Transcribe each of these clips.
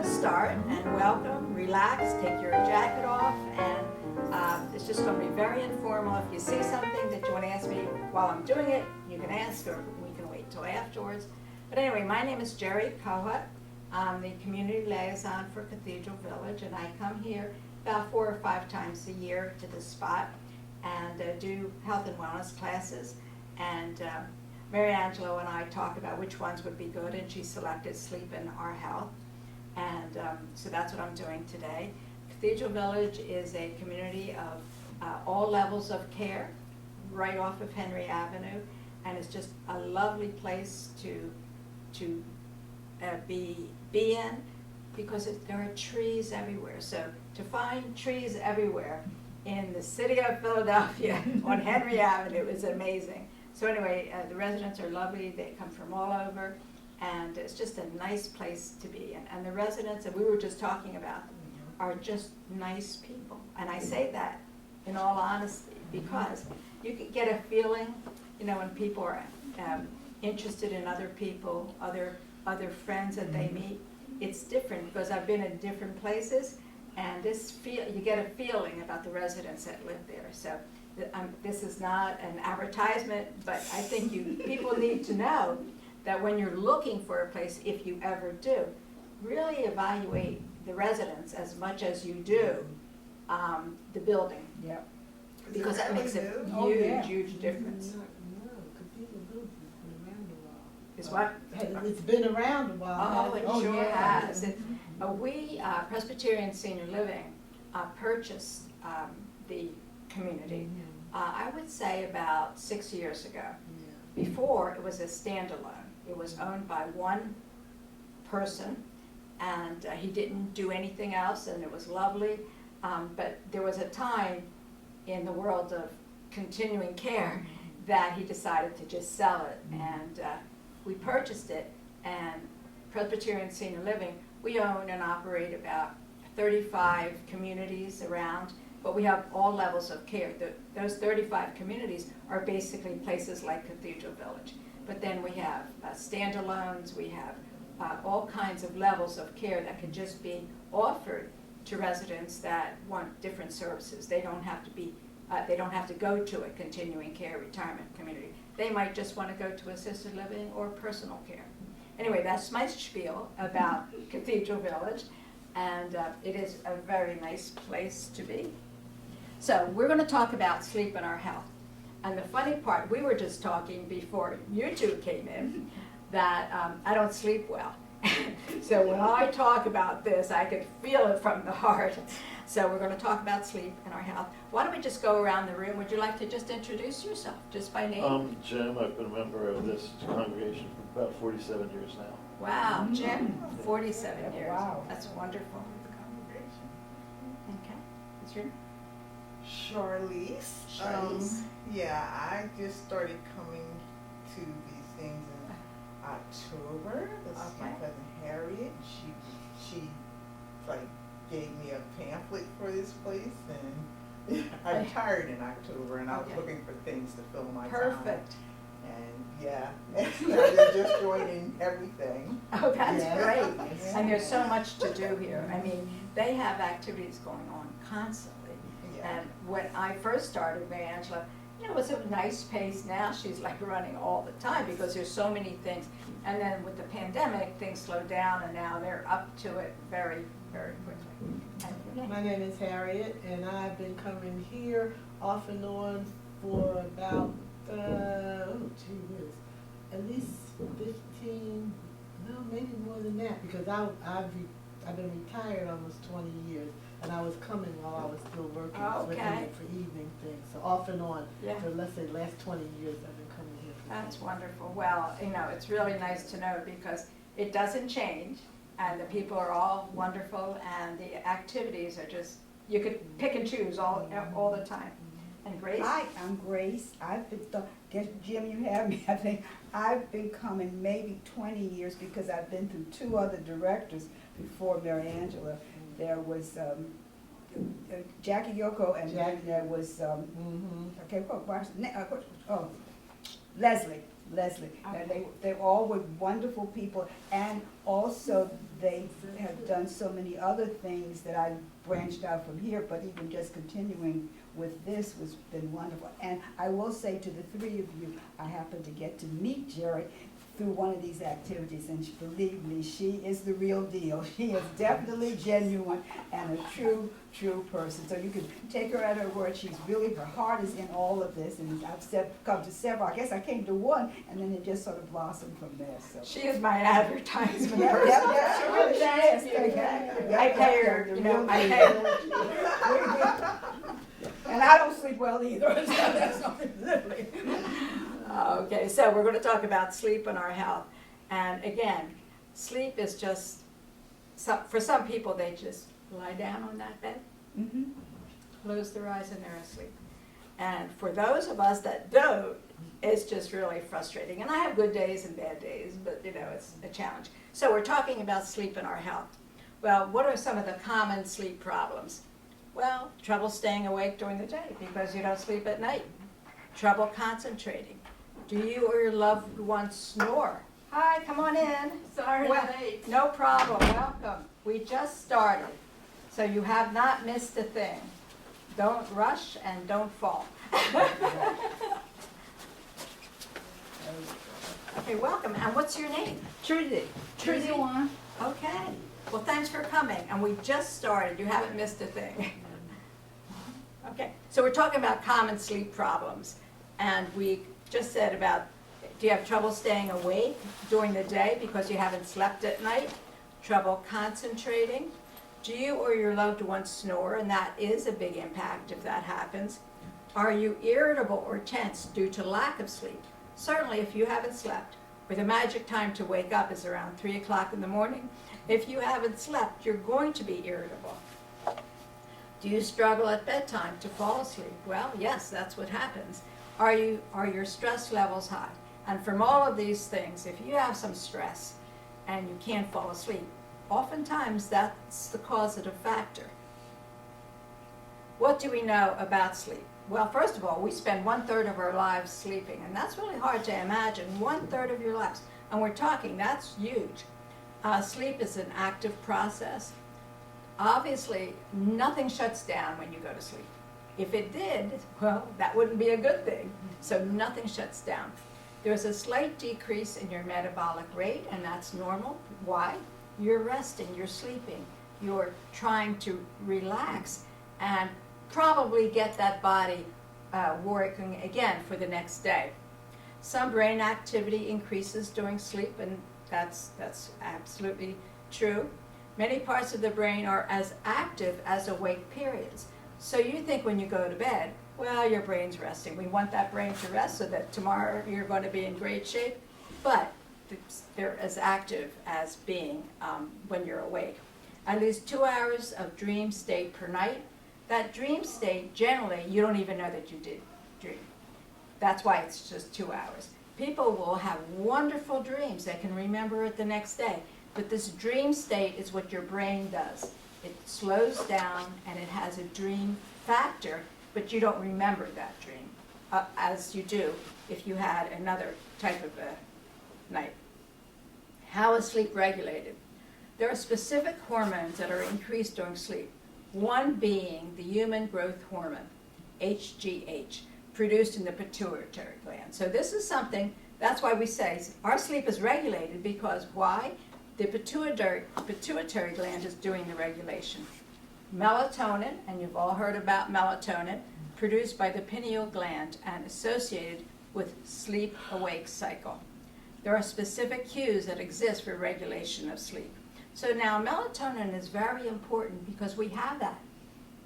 to start, and welcome, relax, take your jacket off, and it's just going to be very informal. If you see something that you want to ask me while I'm doing it, you can ask, or we can wait till afterwards. But anyway, my name is Jerry Kohút. I'm the community liaison for Cathedral Village, and I come here about 4 or 5 times a year to this spot and do health and wellness classes. And Mary Angelo and I talk about which ones would be good, and she selected Sleep in Our Health. And so that's what I'm doing today. Cathedral Village is a community of all levels of care right off of Henry Avenue, and it's just a lovely place to be in, because there are trees everywhere. So to find trees everywhere in the city of Philadelphia on Henry Avenue is amazing. So anyway, the residents are lovely. They come from all over, and it's just a nice place to be. And the residents that we were just talking about are just nice people. And I say that in all honesty, because you can get a feeling, you know, when people are interested in other people, other friends that they meet. It's different, because I've been in different places, and you get a feeling about the residents that live there. So this is not an advertisement, but I think people need to know that when you're looking for a place, if you ever do, really evaluate the residents as much as you do the building. Yep. Because that makes a huge difference. Is what? It's been around a while. Oh, it sure has. We, Presbyterian Senior Living, purchased the community, I would say about 6 years ago. Before, it was a standalone. It was owned by one person, and he didn't do anything else, and it was lovely. But there was a time in the world of continuing care that he decided to just sell it, and we purchased it. And Presbyterian Senior Living, we own and operate about 35 communities around, but we have all levels of care. Those 35 communities are basically places like Cathedral Village. But then we have standalones, we have all kinds of levels of care that can just be offered to residents that want different services. They don't have to go to a continuing care retirement community. They might just want to go to assisted living or personal care. Anyway, that's my spiel about Cathedral Village, and it is a very nice place to be. So we're going to talk about sleep in our health. And the funny part, we were just talking before you two came in, that I don't sleep well. So when I talk about this, I can feel it from the heart. So we're going to talk about sleep and our health. Why don't we just go around the room? Would you like to just introduce yourself, just by name? Jim. I've been a member of this congregation for about 47 years now. Wow, Jim, 47 years. Wow. That's wonderful. Okay, what's your name? Charlize. Charlize. Yeah, I just started coming to these things in October. This is my Okay. cousin Harriet. She like gave me a pamphlet for this place, and I retired in October, and I was Okay. looking for things to fill my time. Perfect. And yeah, I've just joining everything. Oh, that's Yeah. great. Yeah. And there's so much to do here. I mean, they have activities going on constantly. Yeah. And when I first started, Mary Angela, you know, it was a nice pace. Now she's like running all the time because there's so many things. And then with the pandemic, things slowed down, and now they're up to it very, very quickly. And your name? My name is Harriet, and I've been coming here off and on for about, at least 15, no, maybe more than that, because I've been retired almost 20 years, and I was coming while I was still working Okay. for evening things. So off and on, Yeah. for let's say last 20 years, I've been coming here. That's wonderful. Well, you know, it's really nice to know, because it doesn't change, and the people are all wonderful, and the activities are just, you could pick and choose all the time. And Grace? Hi, I'm Grace. Guess Jim, you have me. I think I've been coming maybe 20 years, because I've been through 2 other directors before Mary Angela. There was Jackie Yoko, and then there was Leslie. Leslie. And Okay. they all were wonderful people, and also they have done so many other things that I branched out from here, but even just continuing with this was been wonderful. And I will say to the three of you, I happened to get to meet Jerry through one of these activities, and believe me, she is the real deal. She is definitely genuine and a true person. So you can take her at her word. She's really, her heart is in all of this, and I've come to several. I guess I came to one, and then it just sort of blossomed from there. So. She is my advertisement Yeah, person. yeah, she really is. I pay her, you know, I pay her. And I don't sleep well either, so that's something literally. Okay, so we're going to talk about sleep and our health. And again, sleep is just, for some people, they just lie down on that bed, Mm-hmm. close their eyes, and they're asleep. And for those of us that don't, it's just really frustrating. And I have good days and bad days, but you know, it's a challenge. So we're talking about sleep and our health. Well, what are some of the common sleep problems? Well, trouble staying awake during the day because you don't sleep at night. Trouble concentrating. Do you or your loved one snore? Hi, come on in. Sorry, Well, late. no problem, welcome. We just started, so you have not missed a thing. Don't rush and don't fall. Okay, welcome, and what's your name? Trudy. Trudy. Juan. Okay, well, thanks for coming, and we just started, you haven't missed a thing. Okay, so we're talking about common sleep problems, and we just said about, do you have trouble staying awake during the day because you haven't slept at night? Trouble concentrating? Do you or your loved one snore, and that is a big impact if that happens? Are you irritable or tense due to lack of sleep? Certainly if you haven't slept, where the magic time to wake up is around 3 o'clock in the morning, if you haven't slept, you're going to be irritable. Do you struggle at bedtime to fall asleep? Well, yes, that's what happens. Are your stress levels high? And from all of these things, if you have some stress and you can't fall asleep, oftentimes that's the causative factor. What do we know about sleep? Well, first of all, we spend 1/3 of our lives sleeping, and that's really hard to imagine, 1/3 of your lives. And we're talking, that's huge. Sleep is an active process. Obviously, nothing shuts down when you go to sleep. If it did, well, that wouldn't be a good thing. So nothing shuts down. There's a slight decrease in your metabolic rate, and that's normal. Why? You're resting, you're sleeping, you're trying to relax and probably get that body working again for the next day. Some brain activity increases during sleep, and that's absolutely true. Many parts of the brain are as active as awake periods. So you think when you go to bed, well, your brain's resting. We want that brain to rest so that tomorrow you're going to be in great shape. But they're as active as being when you're awake. At least 2 hours of dream state per night. That dream state, generally, you don't even know that you did dream. That's why it's just 2 hours. People will have wonderful dreams. They can remember it the next day. But this dream state is what your brain does. It slows down and it has a dream factor, but you don't remember that dream as you do if you had another type of a night. How is sleep regulated? There are specific hormones that are increased during sleep. One being the human growth hormone, HGH, produced in the pituitary gland. So this is something, that's why we say our sleep is regulated, because why? The pituitary gland is doing the regulation. Melatonin, and you've all heard about melatonin, produced by the pineal gland and associated with sleep-awake cycle. There are specific cues that exist for regulation of sleep. So now melatonin is very important because we have that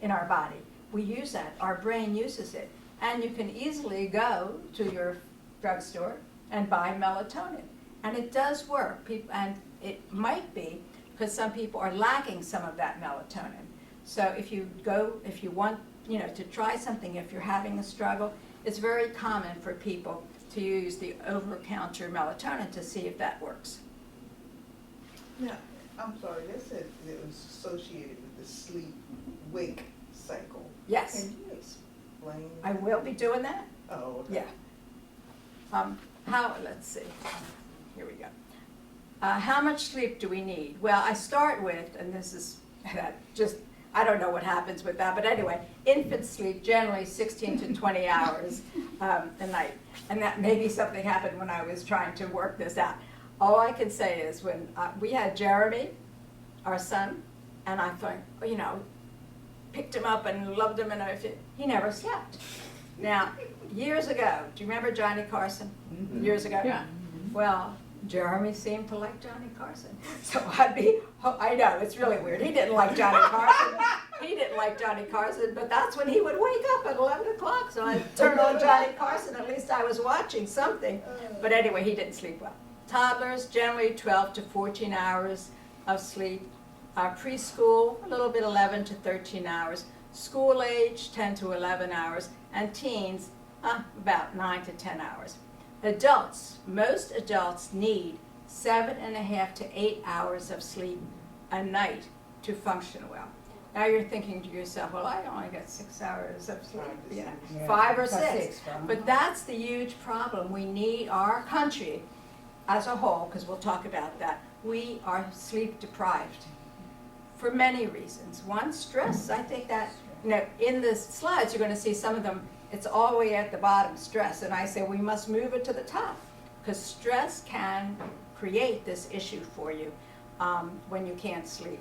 in our body. We use that. Our brain uses it. And you can easily go to your drugstore and buy melatonin. And it does work. And it might be because some people are lacking some of that melatonin. So if you want, to try something, if you're having a struggle, it's very common for people to use the over-the-counter melatonin to see if that works. Now, I'm sorry, they said it was associated with the sleep-wake cycle. Yes. Can you explain? I will be doing that. Oh, okay. Yeah. let's see, here we go. How much sleep do we need? Well, I start with, and this is just, I don't know what happens with that, but anyway, infants sleep generally 16 to 20 hours a night. And that maybe something happened when I was trying to work this out. All I can say is when we had Jeremy, our son, and I thought, picked him up and loved him, and he never slept. Now, years ago, do you remember Johnny Carson? Mhm. Years ago? Yeah. Well, Jeremy seemed to like Johnny Carson. So I know, it's really weird. He didn't like Johnny Carson. He didn't like Johnny Carson, but that's when he would wake up at 11 o'clock. So I'd turn on Johnny Carson. At least I was watching something. But anyway, he didn't sleep well. Toddlers, generally 12 to 14 hours of sleep. Preschool, a little bit 11 to 13 hours. School age, 10 to 11 hours. And teens, about 9 to 10 hours. Adults, most adults need 7.5 to 8 hours of sleep a night to function well. Now you're thinking to yourself, well, I only get 6 hours of sleep, 5 to 6. Yeah. 5 or About 6. But that's the huge problem. We need our country as a whole, because we'll talk about that. We are sleep deprived for many reasons. One, stress. I think that, in the slides you're going to see some of them, it's all the way at the bottom, stress. And I say we must move it to the top, because stress can create this issue for you when you can't sleep.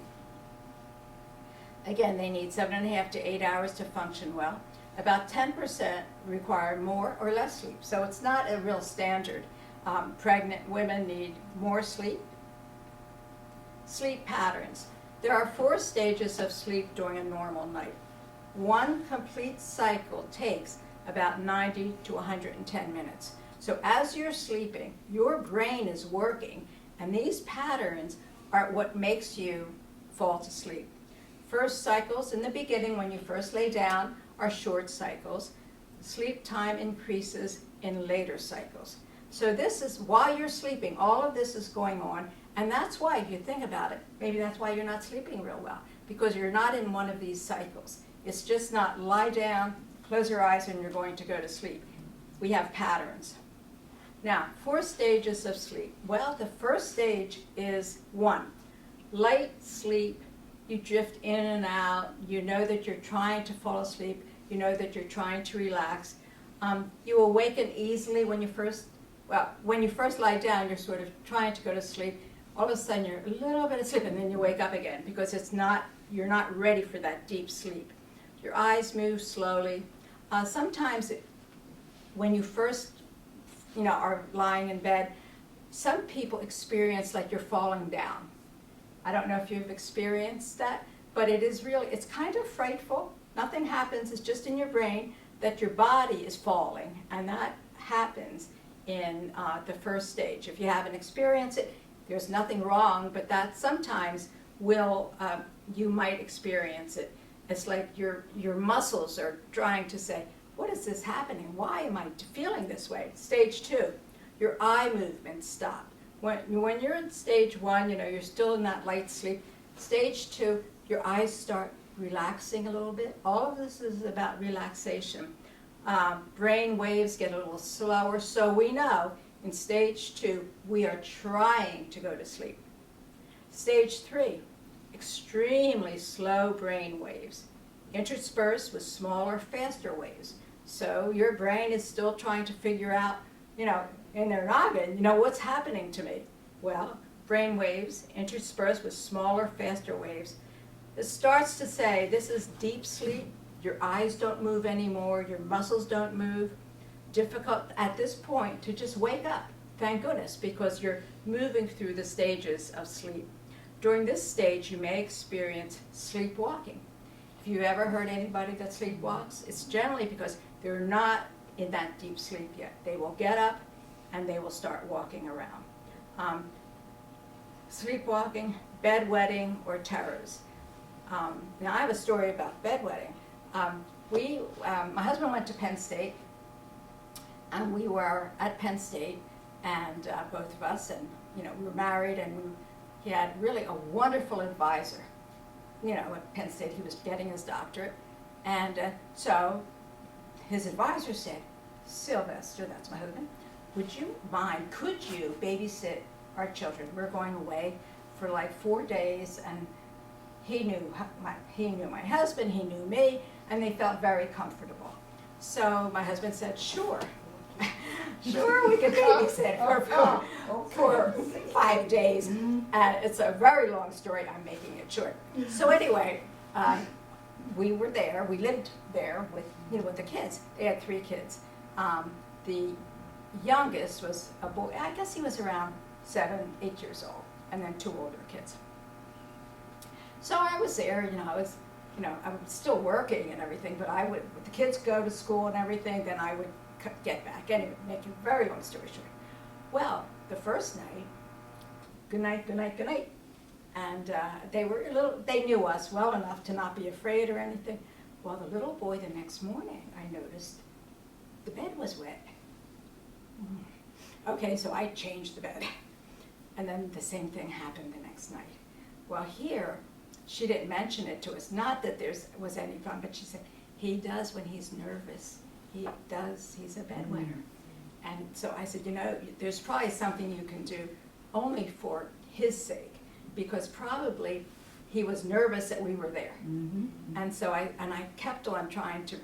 Again, they need 7.5 to 8 hours to function well. About 10% require more or less sleep. So it's not a real standard. Pregnant women need more sleep. Sleep patterns. There are 4 stages of sleep during a normal night. One complete cycle takes about 90 to 110 minutes. So as you're sleeping, your brain is working, and these patterns are what makes you fall to sleep. First cycles in the beginning, when you first lay down, are short cycles. Sleep time increases in later cycles. So this is while you're sleeping, all of this is going on, and that's why, if you think about it, maybe that's why you're not sleeping real well, because you're not in one of these cycles. It's just not lie down, close your eyes, and you're going to go to sleep. We have patterns. Now, 4 stages of sleep. Well, the first stage is 1, light sleep. You drift in and out. You know that you're trying to fall asleep. You know that you're trying to relax. You awaken easily when you first lie down. You're sort of trying to go to sleep. All of a sudden, you're a little bit asleep, and then you wake up again because you're not ready for that deep sleep. Your eyes move slowly. Sometimes, when you first, are lying in bed, some people experience like you're falling down. I don't know if you've experienced that, but it's kind of frightful. Nothing happens, it's just in your brain that your body is falling, and that happens in the first stage. If you haven't experienced it, there's nothing wrong, but that sometimes you might experience it. It's like your muscles are trying to say, what is this happening? Why am I feeling this way? Stage 2, your eye movements stop. When you're in stage 1, you're still in that light sleep. Stage 2, your eyes start relaxing a little bit. All of this is about relaxation. Brain waves get a little slower, so we know in stage 2, we are trying to go to sleep. Stage 3, extremely slow brain waves, interspersed with smaller, faster waves. So your brain is still trying to figure out, in their noggin, what's happening to me? Well, brain waves interspersed with smaller, faster waves. It starts to say, this is deep sleep. Your eyes don't move anymore. Your muscles don't move. Difficult at this point to just wake up. Thank goodness, because you're moving through the stages of sleep. During this stage, you may experience sleepwalking. If you've ever heard anybody that sleepwalks, it's generally because they're not in that deep sleep yet. They will get up and they will start walking around. Sleepwalking, bedwetting, or terrors. Now I have a story about bedwetting. My husband went to Penn State, and we were at Penn State, and both of us, and we were married, and he had really a wonderful advisor. At Penn State, he was getting his doctorate, and so his advisor said, Sylvester, that's my husband, would you mind, could you babysit our children? We're going away for like 4 days, and he knew my husband, he knew me, and they felt very comfortable. So my husband said, sure. Sure, we could babysit for 5 days. It's a very long story, I'm making it short. So anyway, we were there, we lived there with the kids. They had 3 kids. The youngest was a boy, I guess he was around 7, 8 years old, and then 2 older kids. So I was there, I was still working and everything, but would the kids go to school and everything, then I would get back. Anyway, make a very long story short. Well, the first night, good night, good night, good night. And they knew us well enough to not be afraid or anything. Well, the little boy the next morning, I noticed the bed was wet. Okay, so I changed the bed. And then the same thing happened the next night. Well, here, she didn't mention it to us. Not that there was any problem, but she said, he does when he's nervous. He does, he's a bedwetter. And so I said, there's probably something you can do only for his sake, because probably he was nervous that we were there. And so I kept on trying to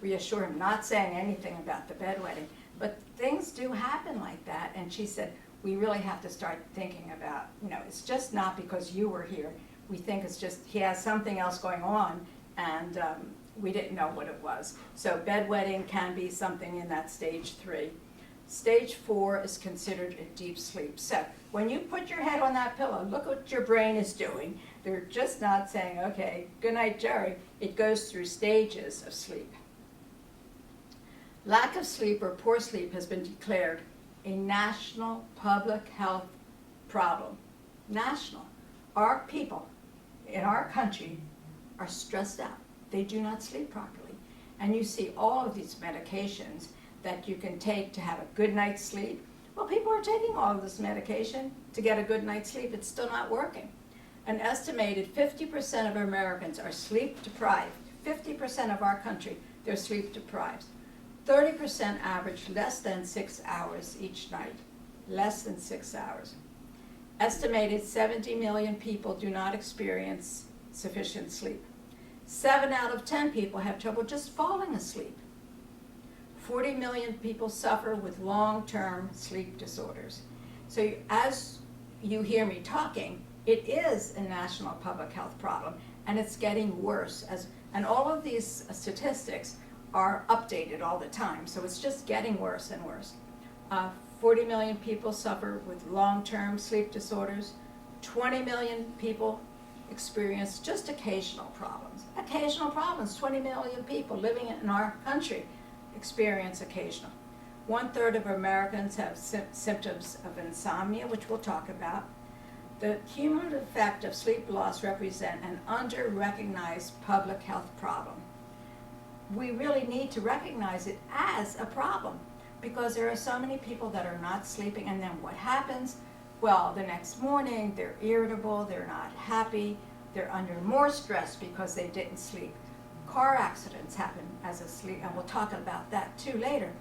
reassure him, not saying anything about the bedwetting. But things do happen like that. And she said, we really have to start thinking about, it's just not because you were here. We think it's just he has something else going on, and we didn't know what it was. So bedwetting can be something in that stage 3. Stage 4 is considered a deep sleep. So when you put your head on that pillow, look what your brain is doing. They're just not saying, okay, good night, Jerry. It goes through stages of sleep. Lack of sleep or poor sleep has been declared a national public health problem. National. Our people in our country are stressed out. They do not sleep properly. And you see all of these medications that you can take to have a good night's sleep. Well, people are taking all of this medication to get a good night's sleep. It's still not working. An estimated 50% of Americans are sleep deprived. 50% of our country, they're sleep deprived. 30% average less than 6 hours each night. Less than 6 hours. Estimated 70 million people do not experience sufficient sleep. 7 out of 10 people have trouble just falling asleep. 40 million people suffer with long-term sleep disorders. So as you hear me talking, it is a national public health problem, and it's getting worse. And all of these statistics are updated all the time, so it's just getting worse and worse. 40 million people suffer with long-term sleep disorders. 20 million people experience just occasional problems. Occasional problems. 20 million people living in our country experience occasional. 1/3 of Americans have symptoms of insomnia, which we'll talk about. The cumulative effect of sleep loss represents an under-recognized public health problem. We really need to recognize it as a problem, because there are so many people that are not sleeping, and then what happens? Well, the next morning they're irritable, they're not happy, they're under more stress because they didn't sleep. Car accidents happen as a sleep, and we'll talk about that too later.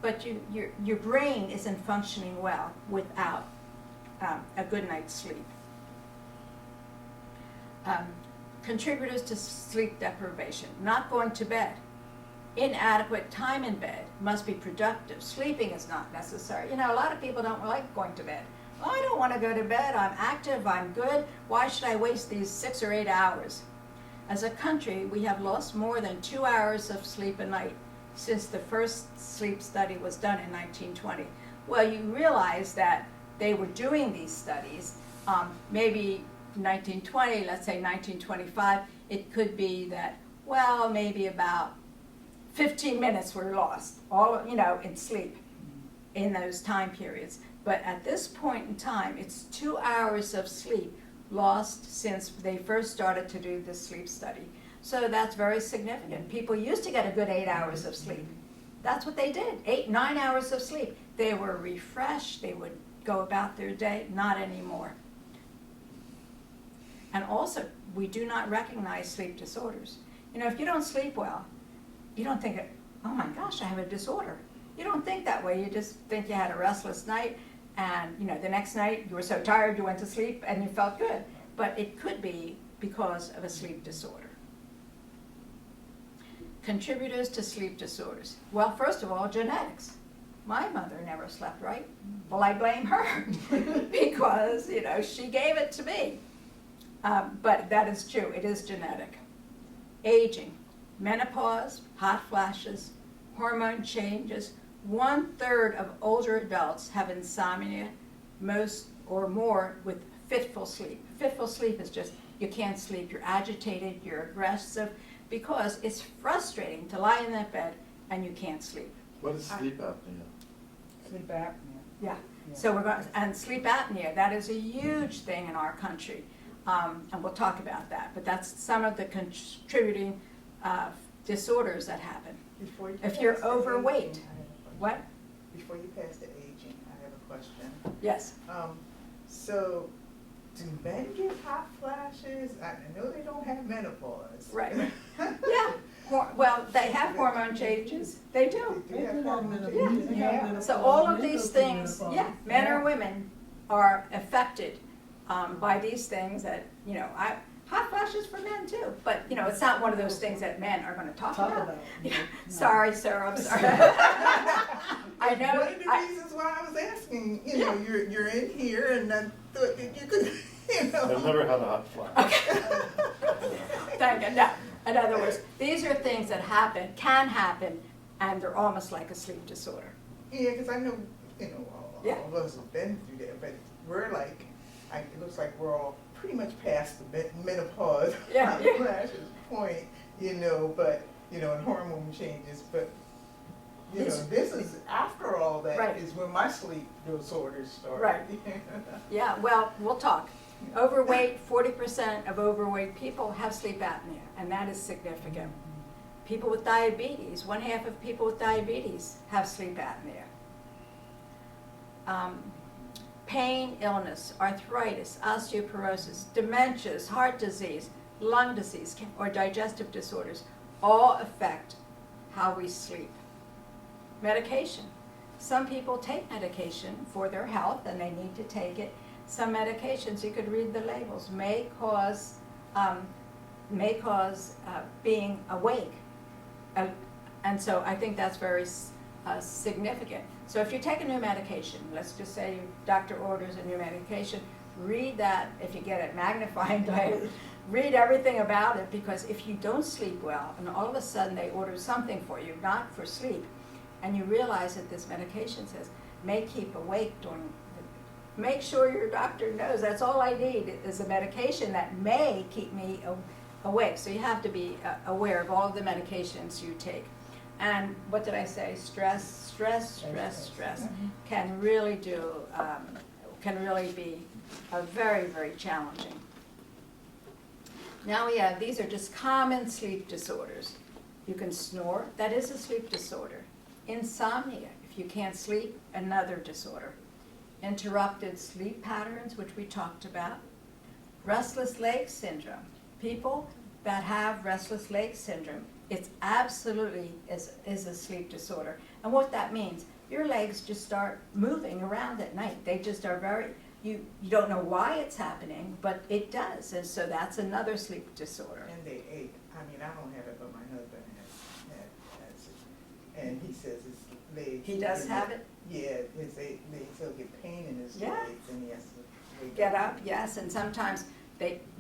But your brain isn't functioning well without a good night's sleep. Contributors to sleep deprivation: not going to bed. Inadequate time in bed. Must be productive. Sleeping is not necessary. A lot of people don't like going to bed. Well, I don't want to go to bed. I'm active. I'm good. Why should I waste these 6 or 8 hours? As a country, we have lost more than 2 hours of sleep a night since the first sleep study was done in 1920. Well, you realize that they were doing these studies, maybe 1920, let's say 1925, it could be that, well, maybe about 15 minutes were lost, all in sleep in those time periods. But at this point in time, it's 2 hours of sleep lost since they first started to do this sleep study. So that's very significant. People used to get a good 8 hours of sleep. That's what they did, 8, 9 hours of sleep. They were refreshed, they would go about their day. Not anymore. And also, we do not recognize sleep disorders. If you don't sleep well, you don't think, oh my gosh, I have a disorder. You don't think that way. You just think you had a restless night, and you know the next night you were so tired you went to sleep and you felt good. But it could be because of a sleep disorder. Contributors to sleep disorders. Well, first of all, genetics. My mother never slept right. Well, I blame her because, you know, she gave it to me. But that is true. It is genetic. Aging, menopause, hot flashes, hormone changes. 1/3 of older adults have insomnia, most or more with fitful sleep. Fitful sleep is just you can't sleep. You're agitated. You're aggressive because it's frustrating to lie in that bed and you can't sleep. What is sleep apnea? Sleep apnea. Yeah. Yeah. So we're going, and sleep apnea, that is a huge thing in our country. And we'll talk about that. But that's some of the contributing disorders that happen. Before you If pass you're to overweight. aging, I have a question. What? Before you pass to aging, I have a question. Yes. So, do men get hot flashes? I know they don't have menopause. Right. Yeah. Well, they have hormone changes. They do. They do have menopause. Yeah. They have Yeah. menopause. So all of Men these go through things, menopause. yeah, men or Yeah. women are affected by these things that, you know, hot flashes for men too. But, you know, it's not one of those things that men are going to talk Talk about. about. Yeah. Sorry, sir, I'm sorry. I know. One of the reasons why I was asking, you know, you're in here and I thought that you could, you know. I've never had a hot flash. Thank you. No. In other words, these are things that happen, can happen, and they're almost like a sleep disorder. Yeah, because I know, you know, Yeah. all of us have been through that, but we're like, it looks like we're all pretty much past the menopause Yeah, yeah. flashes point, you know, but, you know, and hormone changes, but, you know, this is, after all that, Right. is when my sleep disorders started. Right. Yeah, well, we'll talk. Overweight, 40% of overweight people have sleep apnea, and that is significant. People with diabetes, 1/2 of people with diabetes have sleep apnea. Pain, illness, arthritis, osteoporosis, dementias, heart disease, lung disease, or digestive disorders all affect how we sleep. Medication. Some people take medication for their health and they need to take it. Some medications, you could read the labels, may cause being awake. And so I think that's very significant. So if you take a new medication, let's just say your doctor orders a new medication, read that, if you get it magnifying glass, read everything about it, because if you don't sleep well and all of a sudden they order something for you, not for sleep, and you realize that this medication says may keep awake during the, make sure your doctor knows that's all I need is a medication that may keep me awake. So you have to be aware of all of the medications you take. And what did I say? Stress can really be very, very challenging. Now we have, these are just common sleep disorders. You can snore, that is a sleep disorder. Insomnia, if you can't sleep, another disorder. Interrupted sleep patterns, which we talked about. Restless leg syndrome. People that have restless leg syndrome, it's absolutely is a sleep disorder. And what that means, your legs just start moving around at night. They just are very, you don't know why it's happening, but it does. And so that's another sleep disorder. And they ache. I mean, I don't have it, but my husband has it. And he says his legs. He does have it? Yeah, his legs, he'll get pain in his Yeah. legs and he has to wake Get up, yes, and sometimes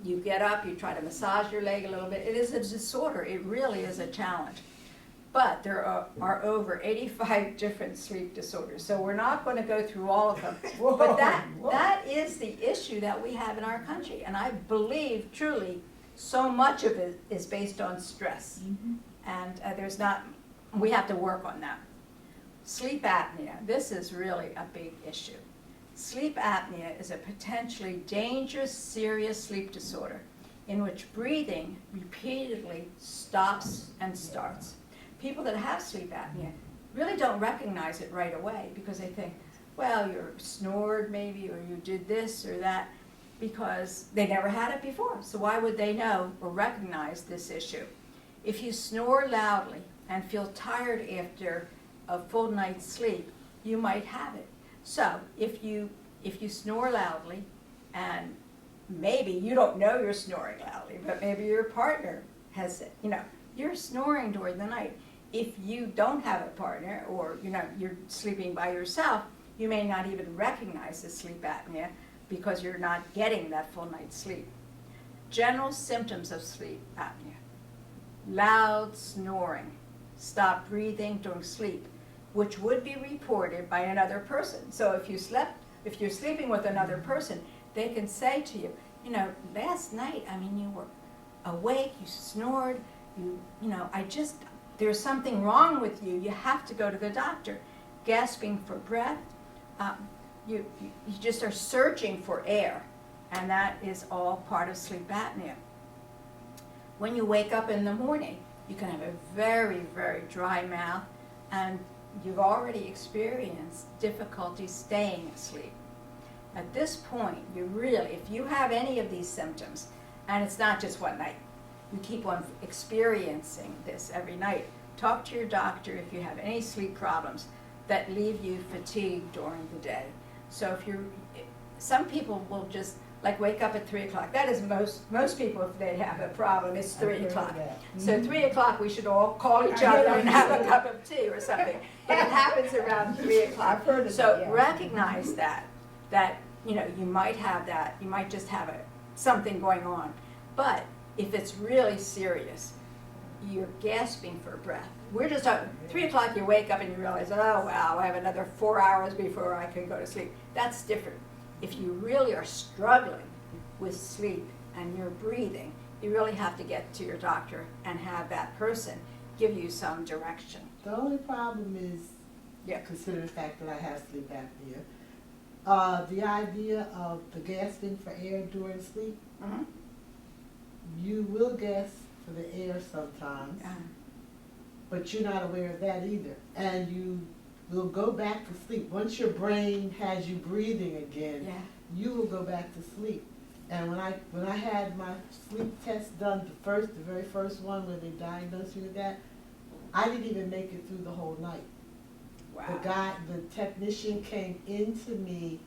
you get up, you try to massage your leg a little bit. It is a disorder, it really is a challenge. But there are over 85 different sleep disorders, so we're not going to go through all of them. But that is the issue that we have in our country, and I believe truly so much of it is based on stress. And we have to work on that. Sleep apnea, this is really a big issue. Sleep apnea is a potentially dangerous, serious sleep disorder in which breathing repeatedly stops and starts. People that have sleep apnea really don't recognize it right away because they think, well, you're snored maybe, or you did this or that, because they never had it before. So why would they know or recognize this issue? If you snore loudly and feel tired after a full night's sleep, you might have it. So if you snore loudly, and maybe you don't know you're snoring loudly, but maybe your partner has it, you're snoring during the night. If you don't have a partner, or you're sleeping by yourself, you may not even recognize the sleep apnea because you're not getting that full night's sleep. General symptoms of sleep apnea: loud snoring, stop breathing during sleep, which would be reported by another person. So if you're sleeping with another person, they can say to you, last night, you were awake, you snored, there's something wrong with you. You have to go to the doctor. Gasping for breath, you just are searching for air, and that is all part of sleep apnea. When you wake up in the morning, you can have a very, very dry mouth, and you've already experienced difficulty staying asleep. At this point, if you have any of these symptoms, and it's not just one night, you keep on experiencing this every night, talk to your doctor if you have any sleep problems that leave you fatigued during the day. So some people will just wake up at 3 o'clock. That is most people, if they have a problem, it's 3 o'clock. So 3 o'clock, we should all call each other and have a cup of tea or something. But it happens around 3 o'clock. I've heard of So that, yeah. recognize that you might have that. You might just have something going on. But if it's really serious, you're gasping for breath. We're just talking, 3 o'clock you wake up and you realize, oh wow, I have another 4 hours before I can go to sleep. That's different. If you really are struggling with sleep and you're breathing, you really have to get to your doctor and have that person give you some direction. The only problem is, Yeah. consider the fact that I have sleep apnea. The idea of the gasping for air during sleep, Mm-hmm. you will gasp for the air sometimes, but you're not aware of that either. And you will go back to sleep. Once your brain has you breathing again, Yeah. you will go back to sleep. And when I had my sleep test done, the very first one where they diagnosed me with that, I didn't even make it through the whole night. Wow. The technician came into me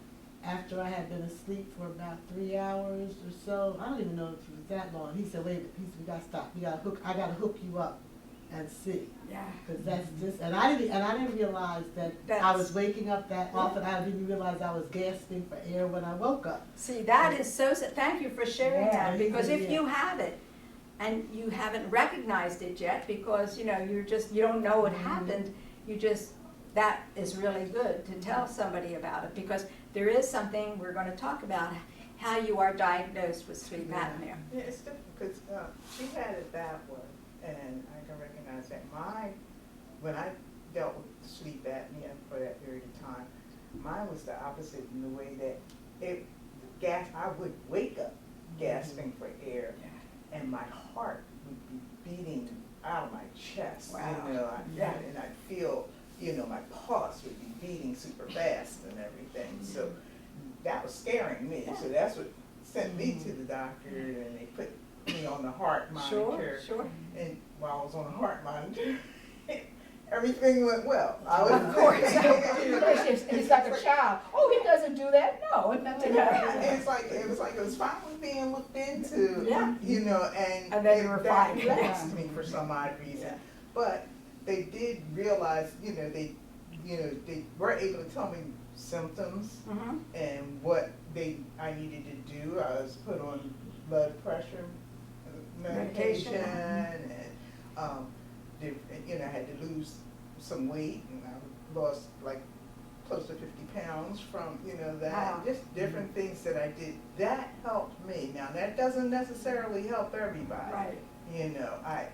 after I had been asleep for about 3 hours or so. I don't even know if it was that long. He said, wait a minute, we gotta stop. I gotta hook you up and see. Yeah. Cause that's just, and I didn't realize that I was waking up that often. I didn't realize I was gasping for air when I woke up. See, that is thank you for sharing Yeah, that, because if yeah. you have it and you haven't recognized it yet because, you don't know what happened, that is really good to tell somebody about it, because there is something we're going to talk about, how you are diagnosed with sleep Yeah. apnea. Yeah, it's different because she had it that way, and I can recognize that. When I dealt with sleep apnea for that period of time, mine was the opposite in the way that I would wake up gasping for air, and my heart would be beating out of my chest. Wow. And I'd feel, my pulse would be beating super fast and everything. So that was scaring me. So that's what sent me to the doctor, and they put me on the heart monitor. Sure. And while I was on the heart monitor, everything went well. Of course. It's like a child. Oh, he doesn't do that. No, nothing. It was finally being looked into. Yeah. And then you were that fine. relaxed me for some odd reason. Yeah. But they did realize, they were able to tell me symptoms Mm-hmm. and what I needed to do. I was put on blood pressure medication, and I had to lose some weight, and I lost close to 50 pounds from that. Wow. Just different things that I did that helped me. Now that doesn't necessarily help everybody. Right. I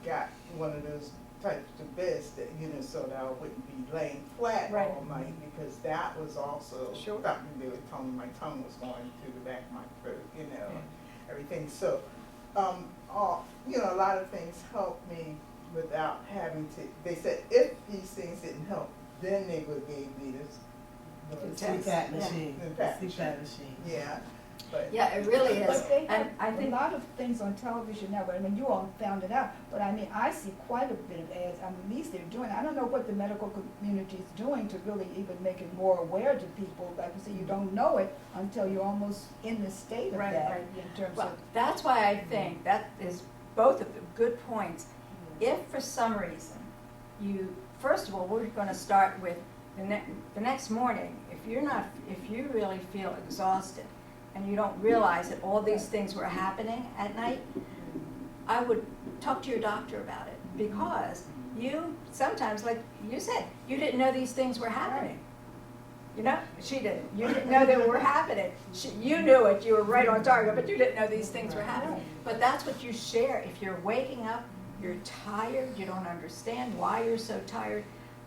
got one of those types of beds that so that I wouldn't be laying flat Right. all night, because that was also Sure. something. They were telling me my tongue was going through the back of my throat, everything. So, a lot of things helped me without having to. They said if these things didn't help, then they would give me this. The Sleep test. apnea machine. The test. Sleep apnea machine. Yeah, But Yeah, it really is. But they And have I a think, lot of things on television now, but I mean, you all found it out, but I mean, I see quite a bit of ads, I mean, at least they're doing, I don't know what the medical community is doing to really even make it more aware to people, like you say, you don't know it until you're almost in the state of Right, that, right. in terms well, of. that's why I think that is both of them good points. If for some reason you, first of all, we're gonna start with the next morning, if you really feel exhausted and you don't realize that all these things were happening at night, I would talk to your doctor about it, because you, sometimes, like you said, you didn't know these things were happening. You know, she didn't. You didn't know they were happening. You knew it, you were right on target, but you didn't know these things were happening. But that's what you share. If you're waking up, you're tired, you don't understand why you're so tired,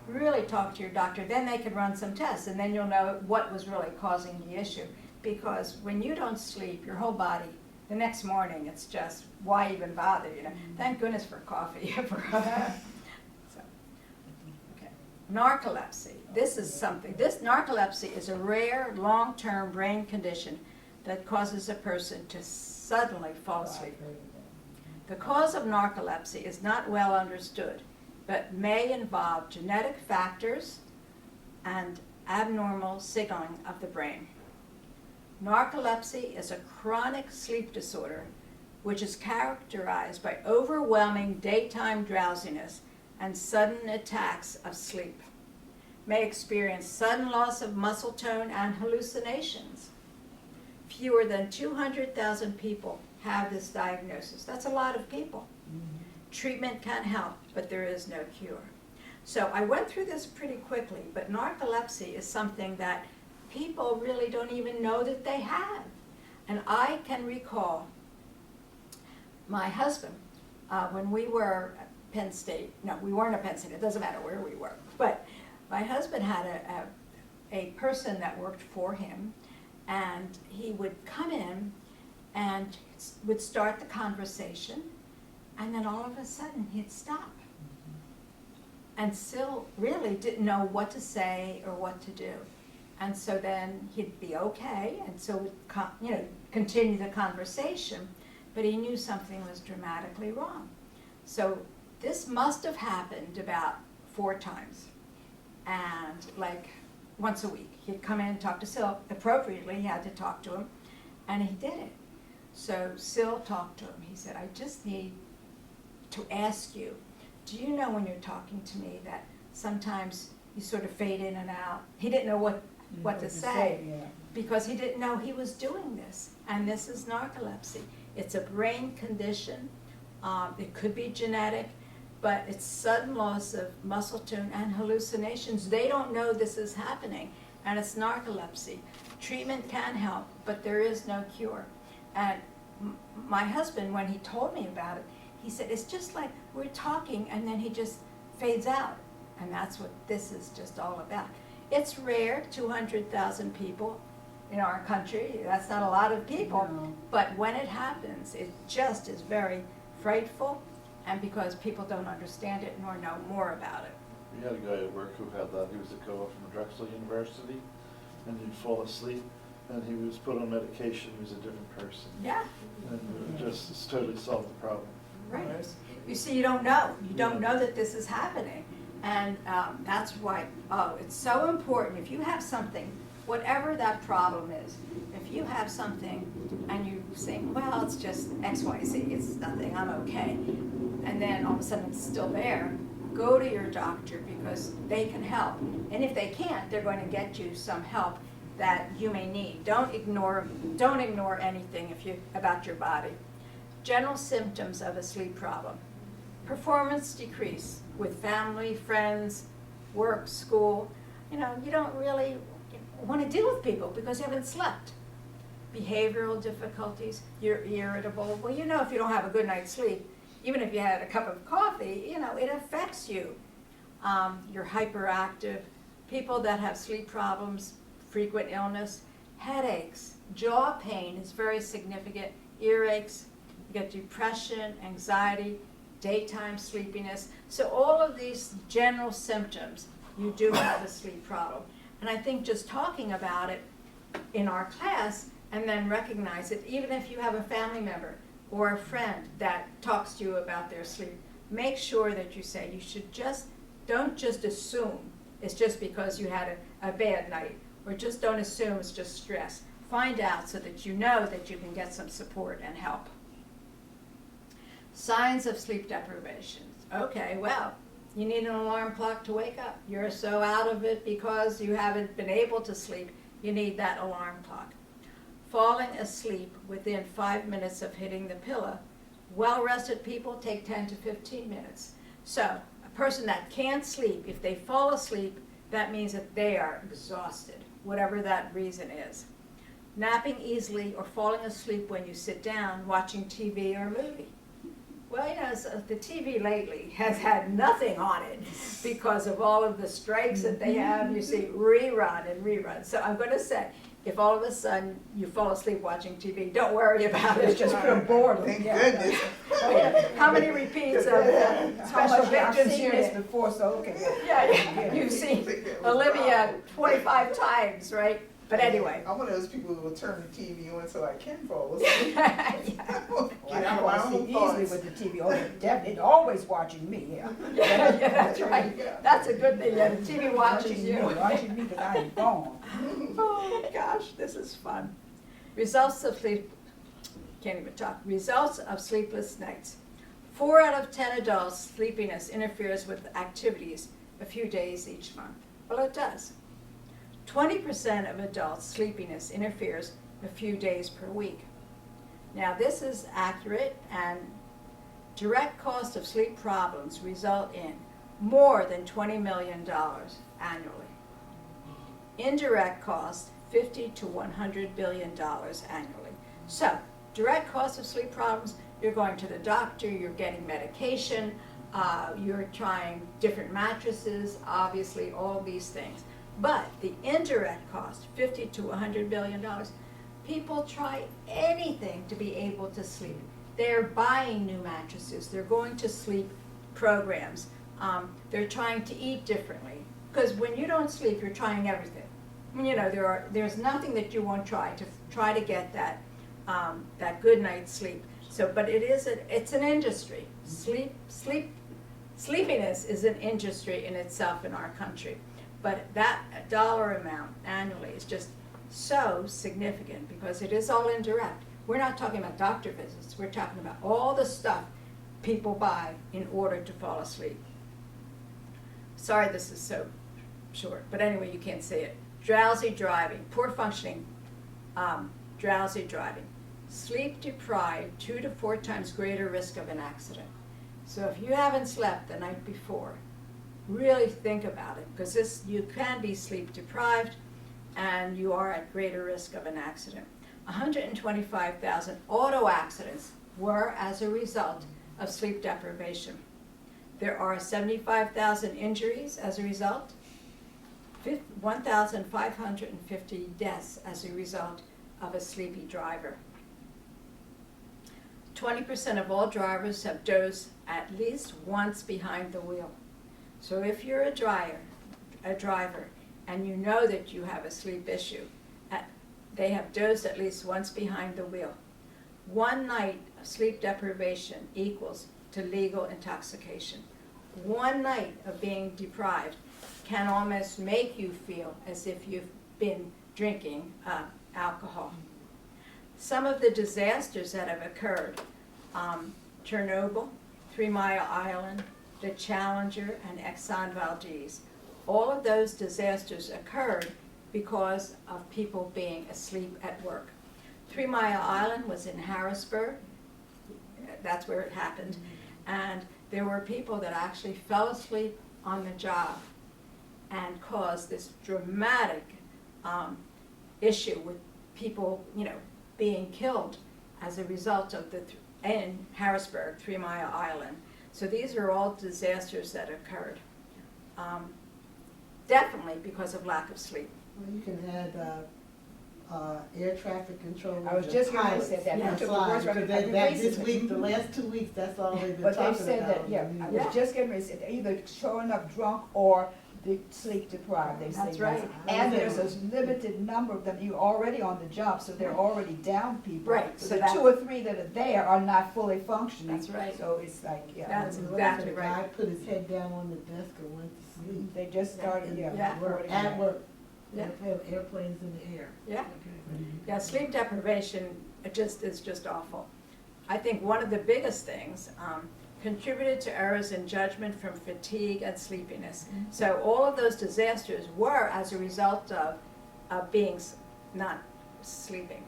really talk to your doctor. Then they can run some tests, and then you'll know what was really causing the issue. Because when you don't sleep, your whole body, the next morning, it's just, why even bother, you know? Thank goodness for coffee. So, okay. Narcolepsy. This is something, this narcolepsy is a rare, long-term brain condition that causes a person to suddenly fall asleep. The cause of narcolepsy is not well understood, but may involve genetic factors and abnormal signaling of the brain. Narcolepsy is a chronic sleep disorder which is characterized by overwhelming daytime drowsiness and sudden attacks of sleep. May experience sudden loss of muscle tone and hallucinations. Fewer than 200,000 people have this diagnosis. That's a lot of people. Treatment can help, but there is no cure. So I went through this pretty quickly, but narcolepsy is something that people really don't even know that they have. And I can recall my husband, when we were at Penn State, no, we weren't at Penn State, it doesn't matter where we were, but my husband had a person that worked for him, and he would come in and would start the conversation, and then all of a sudden he'd stop. And still really didn't know what to say or what to do. And so then he'd be okay, and so we'd continue the conversation, but he knew something was dramatically wrong. So this must have happened about 4 times, and like once a week. He'd come in and talk to Sil. Appropriately, he had to talk to him, and he did it. So Sil talked to him. He said, I just need to ask you, do you know when you're talking to me that sometimes you sort of fade in and out? He didn't know what to say, because he didn't know he was doing this. And this is narcolepsy. It's a brain condition. It could be genetic, but it's sudden loss of muscle tone and hallucinations. They don't know this is happening, and it's narcolepsy. Treatment can help, but there is no cure. And my husband, when he told me about it, he said, it's just like we're talking and then he just fades out. And that's what this is just all about. It's rare, 200,000 people in our country. That's not a lot of people. No. But when it happens, it just is very frightful, and because people don't understand it nor know more about it. We had a guy at work who had that. He was a co-op from Drexel University, and he'd fall asleep, and he was put on medication. He was a different person. Yeah, And it just totally solved the problem. right. You see, you don't know. You don't know that this is happening. And that's why, it's so important. If you have something, whatever that problem is, if you have something and you think, well, it's just X, Y, Z, it's nothing, I'm okay, and then all of a sudden it's still there, go to your doctor, because they can help. And if they can't, they're going to get you some help that you may need. Don't ignore anything about your body. General symptoms of a sleep problem. Performance decrease with family, friends, work, school. You don't really want to deal with people because you haven't slept. Behavioral difficulties, you're irritable. Well, if you don't have a good night's sleep, even if you had a cup of coffee, it affects you. You're hyperactive. People that have sleep problems, frequent illness, headaches, jaw pain is very significant, earaches, you get depression, anxiety, daytime sleepiness. So all of these general symptoms, you do have a sleep problem. And I think just talking about it in our class and then recognize it, even if you have a family member or a friend that talks to you about their sleep. Make sure that you say, don't just assume it's just because you had a bad night, or just don't assume it's just stress. Find out so that you know that you can get some support and help. Signs of sleep deprivation. Okay, well, you need an alarm clock to wake up. You're so out of it because you haven't been able to sleep, you need that alarm clock. Falling asleep within 5 minutes of hitting the pillow. Well-rested people take 10 to 15 minutes. So a person that can't sleep, if they fall asleep, that means that they are exhausted, whatever that reason is. Napping easily or falling asleep when you sit down watching TV or a movie. Well, you know, so the TV lately has had nothing on it because of all of the strikes that they have. You see rerun and rerun. So I'm going to say, if all of a sudden you fall asleep watching TV, don't worry about it. Just put a board. Thank Yeah. goodness. Oh, yeah. How many repeats of How special much I've victims seen this unit? before, so okay. Yeah, you've seen Olivia 25 times, right? But anyway. I'm one of those people who will turn the TV on so I can fall asleep. Yeah. Get out of my own Easily thoughts. with the TV. Oh, they're definitely always watching me, yeah. Yeah, that's There right. you go. That's a good thing. Yeah, the TV watches you. Watching me because I am gone. Oh gosh, this is fun. Results of sleep, can't even talk. Results of sleepless nights. 4 out of 10 adults' sleepiness interferes with activities a few days each month. Well, it does. 20% of adults' sleepiness interferes a few days per week. Now this is accurate, and direct cost of sleep problems result in more than $20 million annually. Indirect cost, $50 to $100 billion annually. So, direct cost of sleep problems, you're going to the doctor, you're getting medication, you're trying different mattresses, obviously all these things. But the indirect cost, $50 to $100 billion, people try anything to be able to sleep. They're buying new mattresses, they're going to sleep programs, they're trying to eat differently. Because when you don't sleep, you're trying everything. You know, there's nothing that you won't try to get that good night's sleep. So, but it's an industry. Sleepiness is an industry in itself in our country. But that dollar amount annually is just so significant because it is all indirect. We're not talking about doctor visits. We're talking about all the stuff people buy in order to fall asleep. Sorry this is so short, but anyway, you can't see it. Drowsy driving, poor functioning, drowsy driving. Sleep deprived, 2 to 4 times greater risk of an accident. So if you haven't slept the night before, really think about it, because you can be sleep deprived and you are at greater risk of an accident. 125,000 auto accidents were as a result of sleep deprivation. There are 75,000 injuries as a result, 1,550 deaths as a result of a sleepy driver. 20% of all drivers have dozed at least once behind the wheel. So if you're a driver, and you know that you have a sleep issue, they have dozed at least once behind the wheel. 1 night of sleep deprivation equals to legal intoxication. 1 night of being deprived can almost make you feel as if you've been drinking alcohol. Some of the disasters that have occurred, Chernobyl, 3 Mile Island, the Challenger, and Exxon Valdez, all of those disasters occurred because of people being asleep at work. 3 Mile Island was in Harrisburg, that's where it happened, and there were people that actually fell asleep on the job and caused this dramatic issue with people, being killed as a result of in Harrisburg, 3 Mile Island. So these are all disasters that occurred, definitely because of lack of sleep. Well, you can add air traffic control. I was just going to say that. Yeah, I took the words right- because this week, the last 2 weeks, that's all they've been But talking they about. said that, yeah, I Yeah. was just getting ready to say, either showing up drunk or sleep deprived, they say. That's right. And there's a limited number of them, you're already on the job, so they're already down people. Right, So so the that's- 2 or 3 that are there are not fully functioning. That's right. So it's like, yeah. That's What if exactly the right. guy put his head down on the desk and went to sleep? They just started, yeah. Yeah. reporting At that. work. Yeah. They have airplanes in the air. Yeah. Yeah, sleep deprivation, is just awful. I think one of the biggest things, contributed to errors in judgment from fatigue and sleepiness. So all of those disasters were as a result of not sleeping.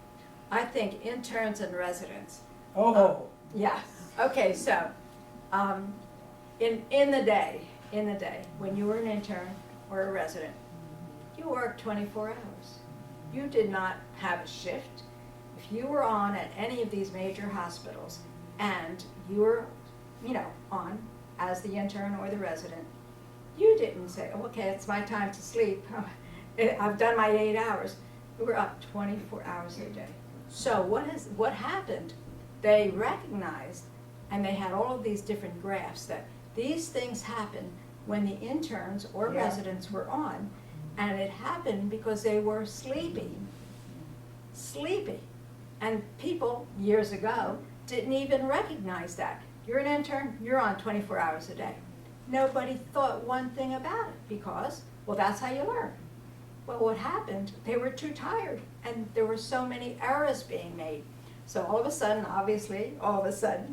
I think interns and residents. Oh, Yeah, okay, so, in the day, when you were an intern or a resident, you worked 24 hours. You did not have a shift. If you were on at any of these major hospitals and you were, on as the intern or the resident, you didn't say, oh, okay, it's my time to sleep. I've done my 8 hours. You were up 24 hours a day. So what happened? They recognized, and they had all of these different graphs, that these things happened when the interns or Yeah. residents were on, and it happened because they were sleepy. And people, years ago, didn't even recognize that. You're an intern, you're on 24 hours a day. Nobody thought one thing about it because, well, that's how you learn. Well, what happened, they were too tired, and there were so many errors being made. So all of a sudden,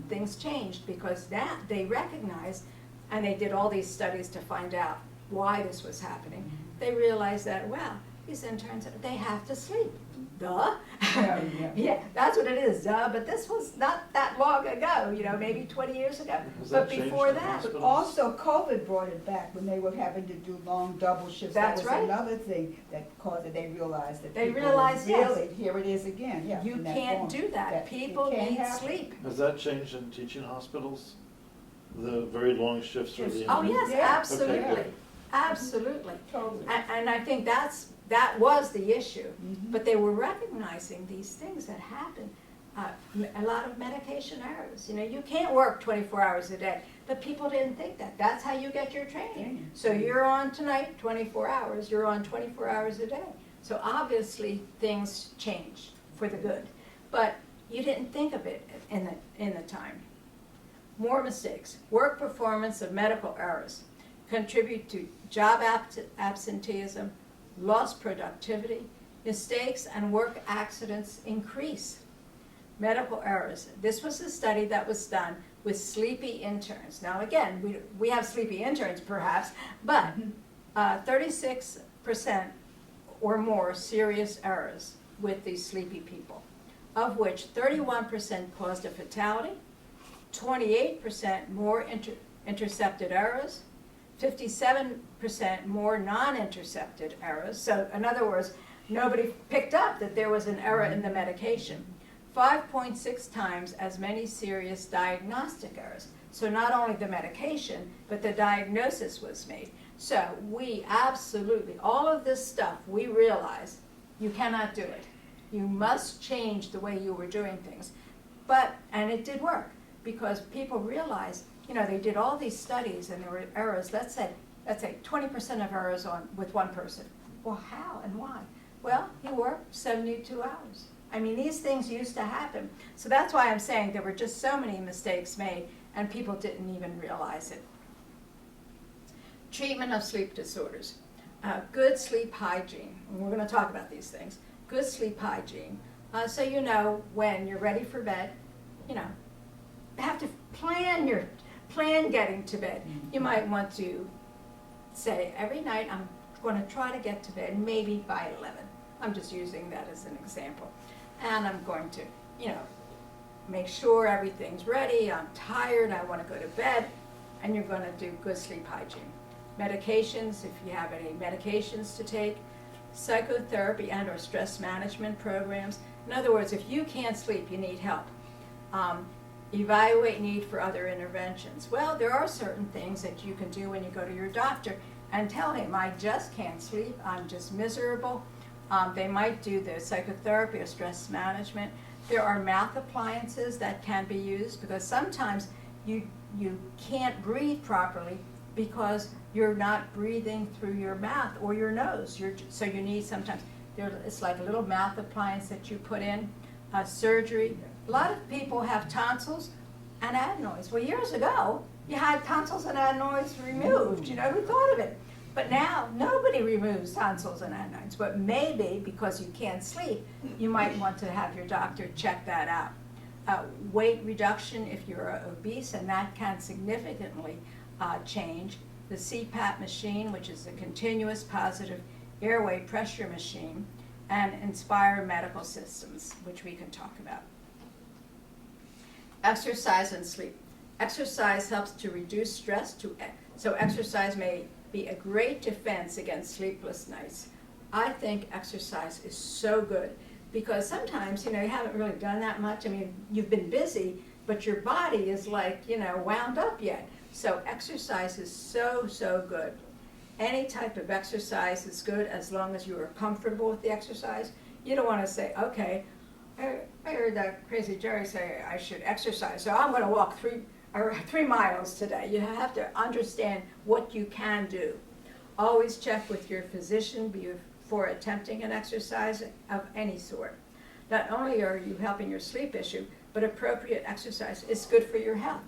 things changed because that they recognized, and they did all these studies to find out why this was happening. They realized that, well, these interns, they have to sleep. Duh. Yeah. Yeah, that's what it is, duh, but this was not that long ago, maybe 20 years ago. Has But that changed before in that, hospitals? Also, COVID brought it back when they were having to do long double shifts. That's right. That was another thing that caused it. They realized that They people realized, were yes. really, here it is again, yeah. you in that can't form. do that. It People can't need happen. sleep. Has that changed in teaching hospitals? The very long shifts for the Oh, interns? yes, Yeah. absolutely, Okay, good. absolutely. Totally. And I think that was the issue. Mhm. But they were recognizing these things that happen. A lot of medication errors. You can't work 24 hours a day, but people didn't think that. That's how you get your training. So you're on tonight, 24 hours, you're on 24 hours a day. So obviously, things changed for the good. But you didn't think of it in the time. More mistakes. Work performance of medical errors contribute to job absenteeism, lost productivity, mistakes and work accidents increase. Medical errors. This was a study that was done with sleepy interns. Now again, we have sleepy interns perhaps, but 36% or more serious errors with these sleepy people, of which 31% caused a fatality, 28% more intercepted errors, 57% more non-intercepted errors. So in other words, nobody picked up that there was an error in the medication. 5.6 times as many serious diagnostic errors. So not only the medication, but the diagnosis was made. So we absolutely, all of this stuff, we realized you cannot do it. You must change the way you were doing things. And it did work, because people realized, they did all these studies and there were errors, let's say 20% of errors with one person. Well, how and why? Well, he worked 72 hours. I mean, these things used to happen. So that's why I'm saying there were just so many mistakes made and people didn't even realize it. Treatment of sleep disorders. Good sleep hygiene. And we're going to talk about these things. Good sleep hygiene. So when you're ready for bed, you have to plan getting to bed. You might want to say, every night I'm going to try to get to bed maybe by 11. I'm just using that as an example. And I'm going to, make sure everything's ready. I'm tired. I want to go to bed. And you're going to do good sleep hygiene. Medications, if you have any medications to take. Psychotherapy and or stress management programs. In other words, if you can't sleep, you need help. Evaluate need for other interventions. Well, there are certain things that you can do when you go to your doctor and tell him, I just can't sleep, I'm just miserable. They might do the psychotherapy or stress management. There are mouth appliances that can be used, because sometimes you can't breathe properly because you're not breathing through your mouth or your nose. So you need sometimes, it's like a little mouth appliance that you put in, surgery. A lot of people have tonsils and adenoids. Well, years ago, you had tonsils and adenoids removed. You know, who thought of it? But now, nobody removes tonsils and adenoids. But maybe, because you can't sleep, you might want to have your doctor check that out. Weight reduction if you're obese, and that can significantly change. The CPAP machine, which is a continuous positive airway pressure machine, and Inspire Medical Systems, which we can talk about. Exercise and sleep. Exercise helps to reduce stress, so exercise may be a great defense against sleepless nights. I think exercise is so good because sometimes, you know, you haven't really done that much. I mean, you've been busy, but your body is like, you know, wound up yet. So exercise is so, so good. Any type of exercise is good as long as you are comfortable with the exercise. You don't want to say, okay, I heard that crazy Jerry say I should exercise, so I'm going to walk 3 miles today. You have to understand what you can do. Always check with your physician before attempting an exercise of any sort. Not only are you helping your sleep issue, but appropriate exercise is good for your health.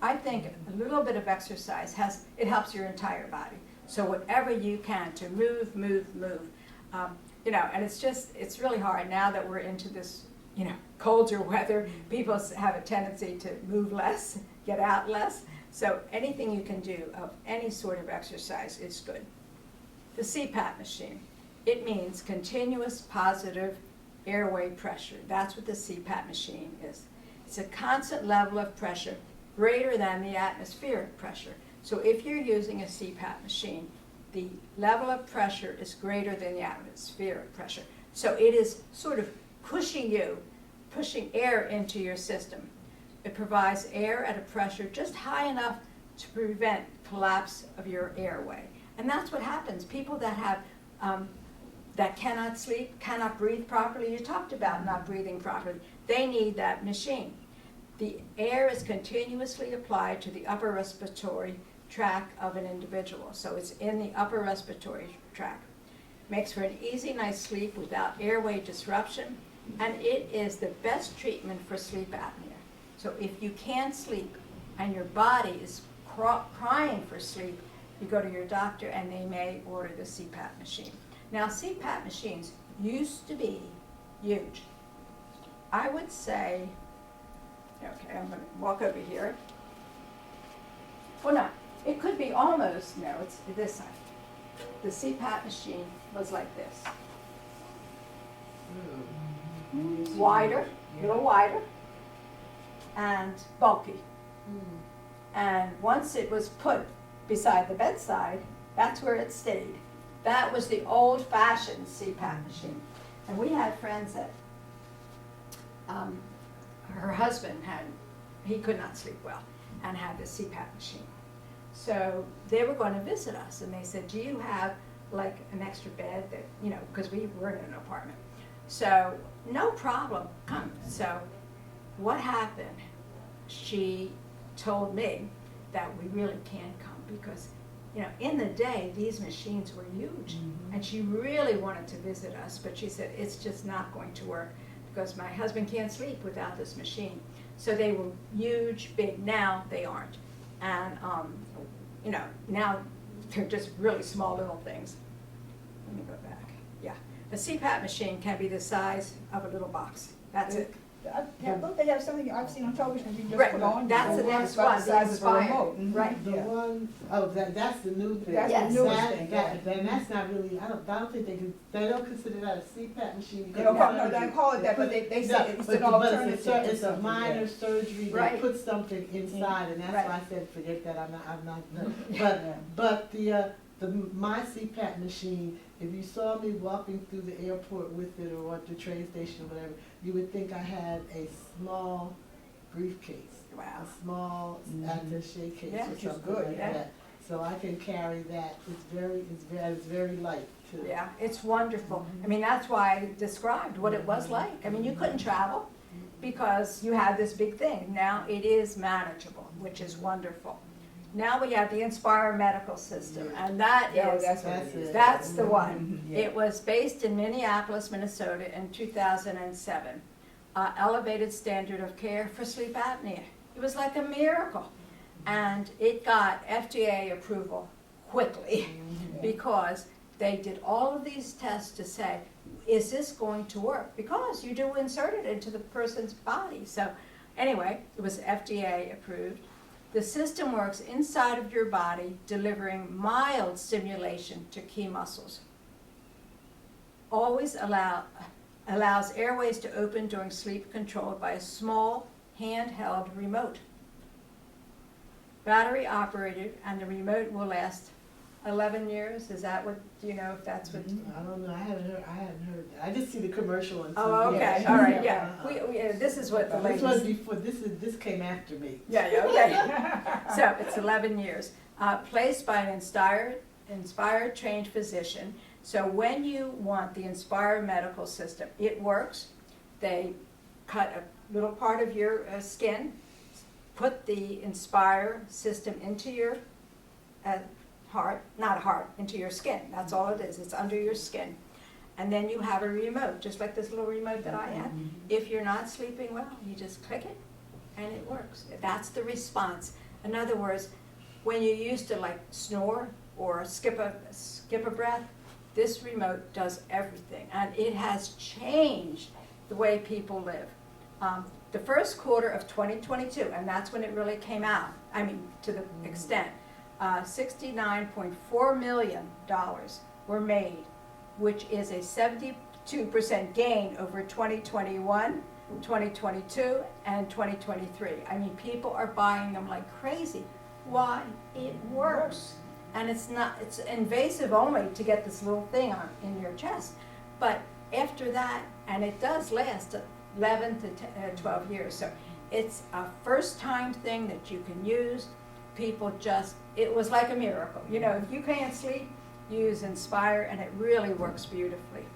I think a little bit of exercise helps your entire body. So whatever you can to move. You know, and it's really hard now that we're into this, you know, colder weather. People have a tendency to move less, get out less. So anything you can do of any sort of exercise is good. The CPAP machine, it means continuous positive airway pressure. That's what the CPAP machine is. It's a constant level of pressure greater than the atmospheric pressure. So if you're using a CPAP machine, the level of pressure is greater than the atmospheric pressure. So it is sort of pushing air into your system. It provides air at a pressure just high enough to prevent collapse of your airway. And that's what happens. People that have that cannot sleep, cannot breathe properly, you talked about not breathing properly, they need that machine. The air is continuously applied to the upper respiratory tract of an individual. So it's in the upper respiratory tract. Makes for an easy night's sleep without airway disruption, and it is the best treatment for sleep apnea. So if you can't sleep and your body is crying for sleep, you go to your doctor and they may order the CPAP machine. Now, CPAP machines used to be huge. I would say, okay, I'm going to walk over here. Well, no, it could be almost, no, it's this side. The CPAP machine was like this. Wider, a little wider, and bulky. And once it was put beside the bedside, that's where it stayed. That was the old-fashioned CPAP machine. And we had friends that her husband he could not sleep well and had the CPAP machine. So they were going to visit us, and they said, do you have like an extra bed that, you know, because we were in an apartment. So no problem, come. So what happened? She told me that we really can't come because, you know, in the day, these machines were huge. And she really wanted to visit us, but she said, it's just not going to work because my husband can't sleep without this machine. So they were huge, big. Now they aren't. And, you know, now they're just really small little things. Let me go back. Yeah. A CPAP machine can be the size of a little box. That's it. Don't they have something I've seen on television you just Right. put on? That's the next one, the size of a Inspire. remote. Right. The one, oh, that's the new thing. That's Yes. the newest thing. Then that's not really, I don't think they don't consider that a CPAP machine. They don't call it that, but they say it's an alternative. But it's a something, minor yeah. surgery, they Right. put something inside, and that's Right. why I said, forget that, I'm not, but my CPAP machine, if you saw me walking through the airport with it or at the train station or whatever, you would think I had a small briefcase. Wow. A small attaché case Yeah, or which is something good, like yeah. that. So I can carry that. It's very light too. Yeah, it's wonderful. I mean, that's why I described what it was like. I mean, you couldn't travel because you had this big thing. Now it is manageable, which is wonderful. Now we have the Inspire medical system, and that Yeah, is, that's what That's it is. it. that's the one. Yeah. It was based in Minneapolis, Minnesota in 2007. Elevated standard of care for sleep apnea. It was like a miracle. And it got FDA approval quickly because they did all of these tests to say, is this going to work? Because you do insert it into the person's body. So anyway, it was FDA approved. The system works inside of your body, delivering mild stimulation to key muscles. Always allows airways to open during sleep, controlled by a small handheld remote. Battery operated, and the remote will last 11 years. Is that what, do you know if that's what? I don't know, I haven't heard that. I just see the commercial on TV. Oh, okay, Yeah. all right, yeah. Uh-huh. This is what the This was ladies. before, this came after me. Yeah, okay. So it's 11 years. Placed by an inspired trained physician. So when you want the Inspire medical system, it works. They cut a little part of your skin, put the Inspire system into your into your skin. That's all it is. It's under your skin. And then you have a remote, just like this little remote that I had. If you're not sleeping well, you just click it and it works. That's the response. In other words, when you used to like snore or skip a breath, this remote does everything. And it has changed the way people live. The first quarter of 2022, and that's when it really came out, I mean, to the extent, $69.4 million were made, which is a 72% gain over 2021, 2022, and 2023. I mean, people are buying them like crazy. Why? It works. And it's invasive only to get this little thing on in your chest. But after that, and it does last 11 to 12 years. So it's a first time thing that you can use. People it was like a miracle. You know, if you can't sleep, use Inspire and it really works beautifully.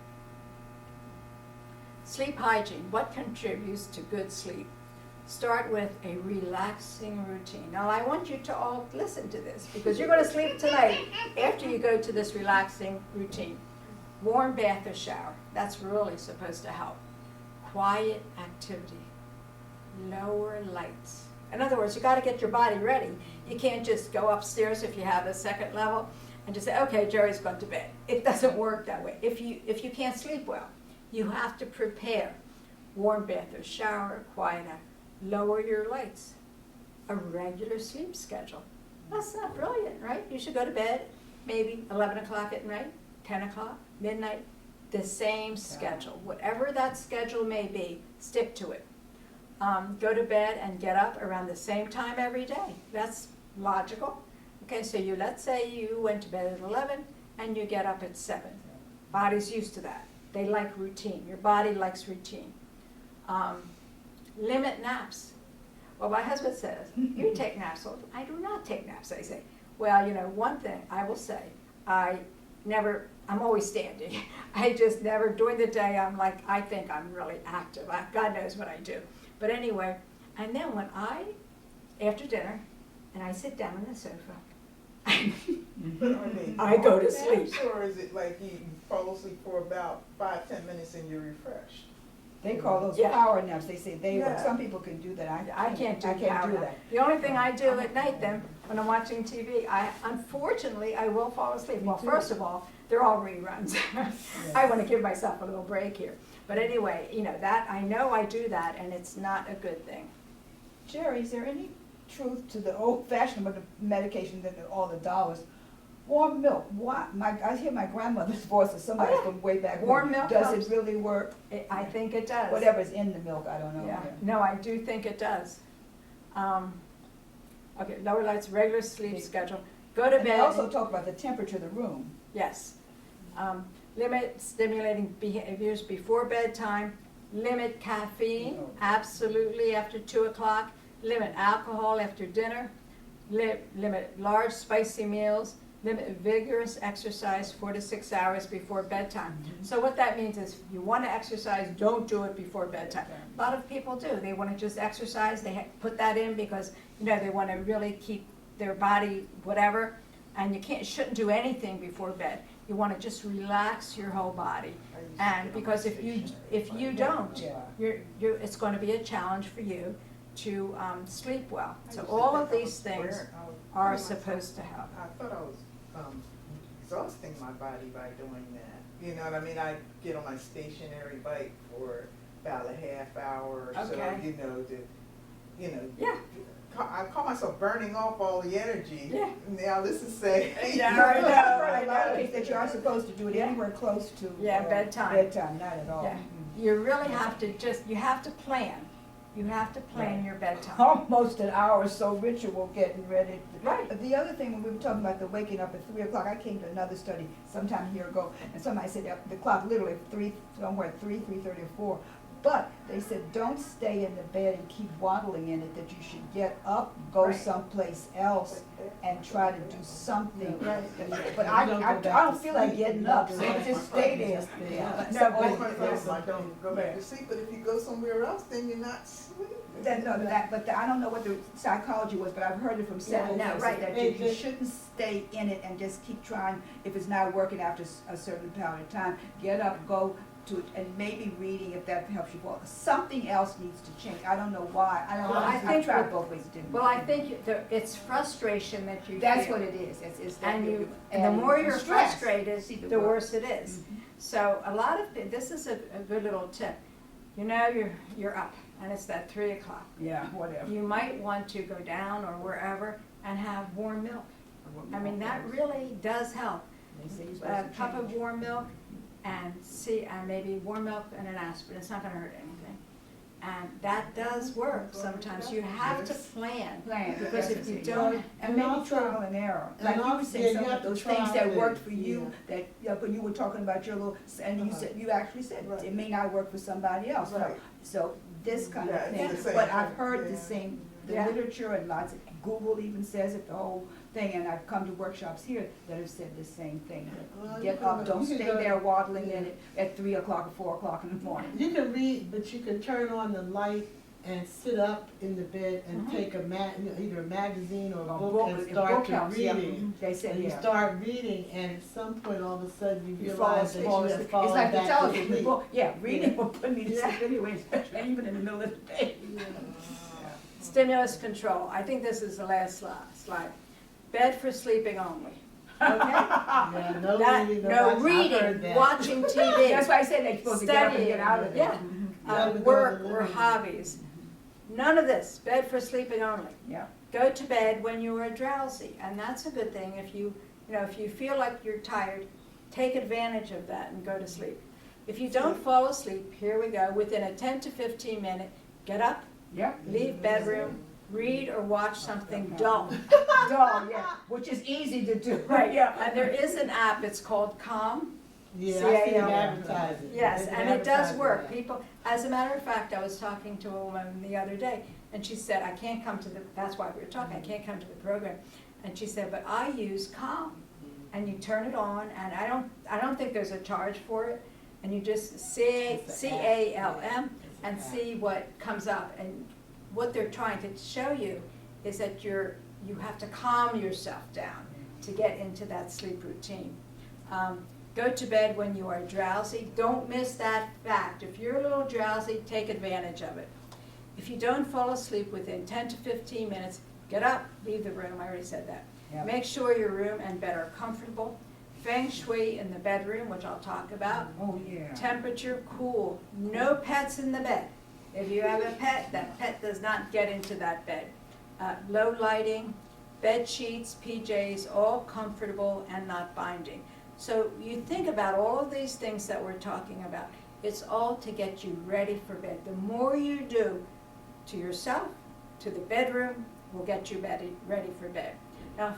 Sleep hygiene, what contributes to good sleep? Start with a relaxing routine. Now I want you to all listen to this because you're going to sleep tonight after you go to this relaxing routine. Warm bath or shower, that's really supposed to help. Quiet activity, lower lights. In other words, you got to get your body ready. You can't just go upstairs if you have a second level and just say, okay, Jerry's gone to bed. It doesn't work that way. If you can't sleep well, you have to prepare. Warm bath or shower, quiet activity. Lower your lights. A regular sleep schedule. That's not brilliant, right? You should go to bed maybe 11 o'clock at night, 10 o'clock, midnight. The same schedule. Whatever that schedule may be, stick to it. Go to bed and get up around the same time every day. That's logical. Okay, so let's say you went to bed at 11 and you get up at 7. Body's used to that. They like routine. Your body likes routine. Limit naps. Well, my husband says, you take naps. Well, I do not take naps, I say. Well, you know, one thing I will say, I'm always standing. I just never, during the day, I think I'm really active. God knows what I do. But anyway, and then after dinner, and I sit down on the sofa, But are they I go to long sleep. naps, or is it like you fall asleep for about 5-10 minutes and you're refreshed? They call those Yeah. power naps. They say Yeah. some people can do that. I can't do I can't power do nap. that. The only thing I do at night then, when I'm watching TV, unfortunately, I will fall asleep. Well, first of all, they're all reruns. I want to give myself a little break here. But anyway, you know, I know I do that, and it's not a good thing. Jerry, is there any truth to the old-fashioned medication that all the dollars? Warm milk. I hear my grandmother's voice, or somebody yeah. from way back Warm when. milk Does helps. it really work? I think it does. Whatever's in the milk, I don't know. Yeah. No, I do think it does. Okay, lower lights, regular sleep schedule. Go to And they bed. also talk about the temperature of the room. Yes. Limit stimulating behaviors before bedtime. Limit caffeine, absolutely, after 2 o'clock. Limit alcohol after dinner. Limit large spicy meals. Limit vigorous exercise 4 to 6 hours before bedtime. So what that means is, if you want to exercise, don't do it before bedtime. A lot of people do. They want to just exercise. They put that in because, you know, they want to really keep their body, whatever, and you shouldn't do anything before bed. You want to just relax your whole body, and because if you don't, Yeah. it's going to be a challenge for you to sleep well. So all of these things are supposed to help. I thought I was exhausting my body by doing that. You know what I mean? I get on my stationary bike for about a half hour or so, Okay. Yeah. I call myself burning off all the energy. Yeah. Now this is saying. Yeah, I know that you are supposed to do it anywhere close to. Bedtime. Bedtime, not at all. Yeah. You really have to you have to plan. You have to plan your bedtime. Almost an hour or so ritual getting ready. Right. The other thing, when we were talking about the waking up at 3 o'clock, I came to another study sometime a year ago, and somebody said that the clock literally somewhere at 3:30 or 4. But they said, don't stay in the bed and keep waddling in it, that you should get up, go Right. someplace else, and try to do something. Right. But I don't feel like getting up, so I just stay there. No, That's my problem. I don't go back to sleep, but if you go somewhere else, then you're not sleeping. I don't know what the psychology was, but I've heard it from several Yeah, no, places, right. that you shouldn't stay in it and just keep trying. If it's not working after a certain amount of time, get up, go to it, and maybe reading, if that helps you fall. Something else needs to change. I don't know why. I don't know. Well, I I've think tried both ways. It didn't Well, work. I think it's frustration that you That's feel. what it is. It's that And the more you're stress. frustrated, See, the worse it is. Mhm. So a lot of, this is a good little tip. You know you're up, and it's that 3 o'clock. Yeah, whatever. You might want to go down or wherever and have warm milk. I mean, that really does help. They say you're A supposed to cup of change. warm milk and maybe warm milk and an aspirin. It's not going to hurt anything. And that does work sometimes. You have to plan. Plan, Because that's if you it. don't, And And maybe also- trial and error. and Like you were also, saying, yeah, some you of have to those things try that worked it, for you, yeah. that, but you were talking about your little, and you said, you actually said, Right. it may not work for somebody else. Right. So this kind Yeah, of it's thing, the same but I've thing, heard the yeah. same, the Yeah. literature and lots of, Google even says it, the whole thing, and I've come to workshops here that have said the same thing. Well, you Get can- up, don't you can stay go- there waddling in yeah. it at 3 o'clock or 4 o'clock in the morning. You can read, but you can turn on the light and sit up in the bed and Mhm. take either a magazine or a Or book and start book to helps, yeah. reading. They said, And you yeah. start reading, and at some point, all of a sudden, you You fall realize that asleep. you have It's fallen like the back to television, the sleep. book, yeah, reading Yeah. will put me to sleep anyway, especially even in the middle of the day. stimulus control. I think this is the last slide. Bed for sleeping only. Okay? Yeah, no That- reading, no I've heard reading, that. watching TV. That's why I said they're supposed to get up and get out of there. Yeah. Yeah, we go Work to the or living room. hobbies. None of this. Bed for sleeping only. Yeah. Go to bed when you are drowsy, and that's a good thing. If you feel like you're tired, take advantage of that and go to sleep. If you don't fall asleep, here we go, within a 10 to 15 minute, get up, Yeah. leave bedroom, read or watch something dull. Dull, yeah, which is easy to do. Right, Yeah. and there is an app, it's called Calm. Yeah, I see them Yeah. advertising. Yes, They've and it does advertised work. that. People, as a matter of fact, I was talking to a woman the other day, and she said, I can't come to that's why we were talking, I can't come to the program. And she said, but I use Calm. And you turn it on, and I don't think there's a charge for it. And you just CALM and see what comes up. And what they're trying to show you is that you have to calm yourself down to get into that sleep routine. Go to bed when you are drowsy. Don't miss that fact. If you're a little drowsy, take advantage of it. If you don't fall asleep within 10 to 15 minutes, get up, leave the room. I already said that. Yeah. Make sure your room and bed are comfortable. Feng shui in the bedroom, which I'll talk about. Oh, yeah. Temperature cool. No pets in the bed. If you have a pet, that pet does not get into that bed. Low lighting, bed sheets, PJs, all comfortable and not binding. So you think about all of these things that we're talking about. It's all to get you ready for bed. The more you do to yourself, to the bedroom, will get you ready for bed. Now,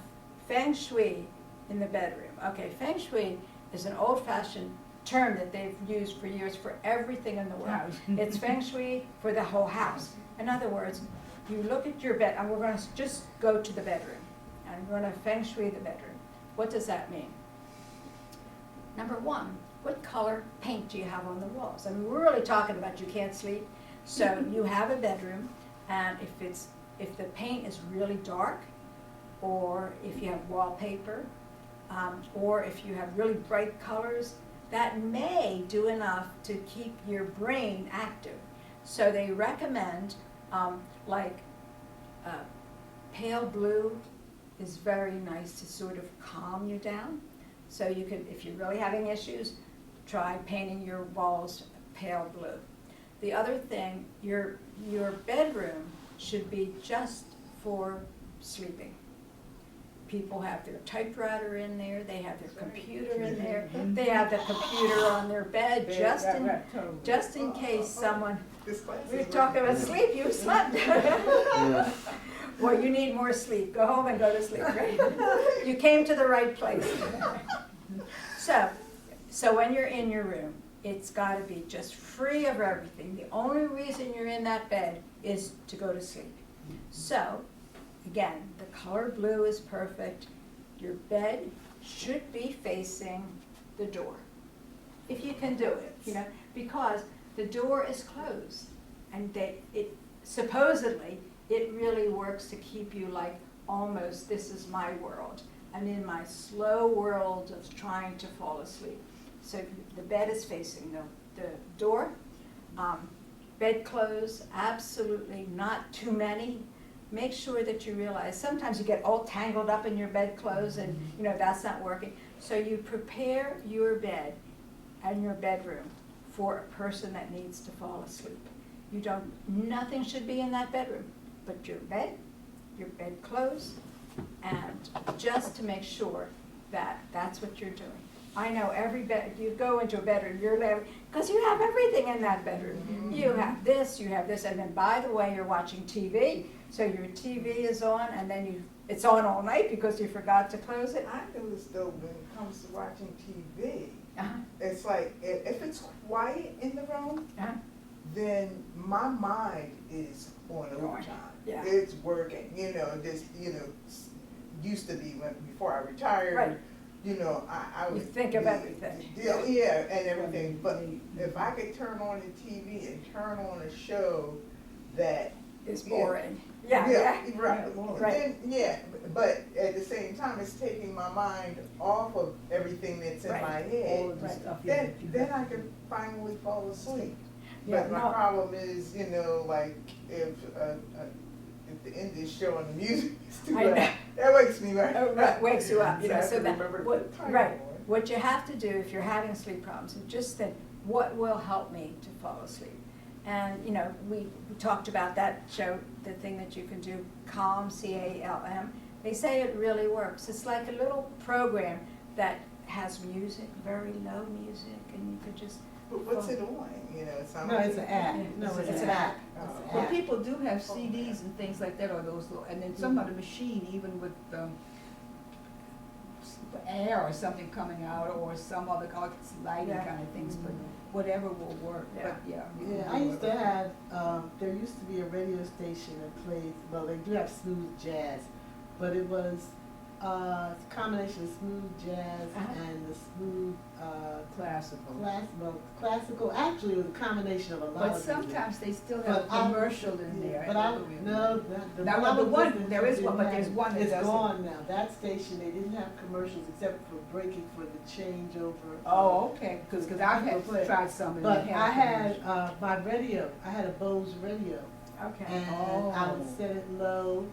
Feng Shui in the bedroom. Okay, Feng Shui is an old-fashioned term that they've used for years for everything in the world. It's Feng Shui for the whole house. In other words, you look at your bed, and we're going to just go to the bedroom, and we're going to Feng Shui the bedroom. What does that mean? Number one, what color paint do you have on the walls? I mean, we're really talking about you can't sleep. So you have a bedroom, and if the paint is really dark, or if you have wallpaper, or if you have really bright colors, that may do enough to keep your brain active. So they recommend like pale blue is very nice to sort of calm you down. So you can, if you're really having issues, try painting your walls pale blue. The other thing, your bedroom should be just for sleeping. People have their typewriter in there, they have their computer in there, they have the computer on their bed, just in case someone, we're talking about sleep, you slept. Well, you need more sleep, go home and go to sleep, right? You came to the right place. So when you're in your room, it's got to be just free of everything. The only reason you're in that bed is to go to sleep. So, again, the color blue is perfect. Your bed should be facing the door, if you can do it, you know, because the door is closed, and supposedly it really works to keep you like almost, this is my world. I'm in my slow world of trying to fall asleep. So the bed is facing the door. Bedclothes, absolutely not too many. Make sure that you realize sometimes you get all tangled up in your bedclothes and you know that's not working. So you prepare your bed and your bedroom for a person that needs to fall asleep. Nothing should be in that bedroom but your bed, your bedclothes, and just to make sure that that's what you're doing. I know every bed, you go into a bedroom, you're living, because you have everything in that bedroom. You have this, and then by the way, you're watching TV, so your TV is on, and then it's on all night because you forgot to close it. I notice though, when it comes to watching TV, it's like, if it's quiet in the room, then my mind is on overtime. Yeah. It's working, used to be before I retired. Right. I would You think of everything. Yeah, and everything. But if I could turn on the TV and turn on a show that It's boring. Right. Then, but at the same time, it's taking my mind off of everything that's in my head. Then I can finally fall asleep. But my problem is, like if the end of the show and the music is too loud, that wakes me right. Right, wakes you up. So I have to remember to put the timer on. What you have to do if you're having sleep problems is just think, what will help me to fall asleep? And we talked about that show, the thing that you can do, Calm, C-A-L-M. They say it really works. It's like a little program that has music, very low music, and you could just. But what's it on? No, it's an app. No, it's an app. Well, people do have CDs and things like that, or those little, and then some other machine, even with air or something coming out, or some other lighting kind of things, but whatever will work. But I used to have. There used to be a radio station that played. Well, they do have smooth jazz, but it was a combination of smooth jazz and the smooth classical. Actually, it was a combination of a lot but of sometimes music. they still have a commercial in there. There is one, but there's one that it's doesn't. gone now. That station, they didn't have commercials except for breaking for the changeover. Oh, okay, because I've tried some. But I had my radio. I had a Bose radio. Okay. And I would set it low,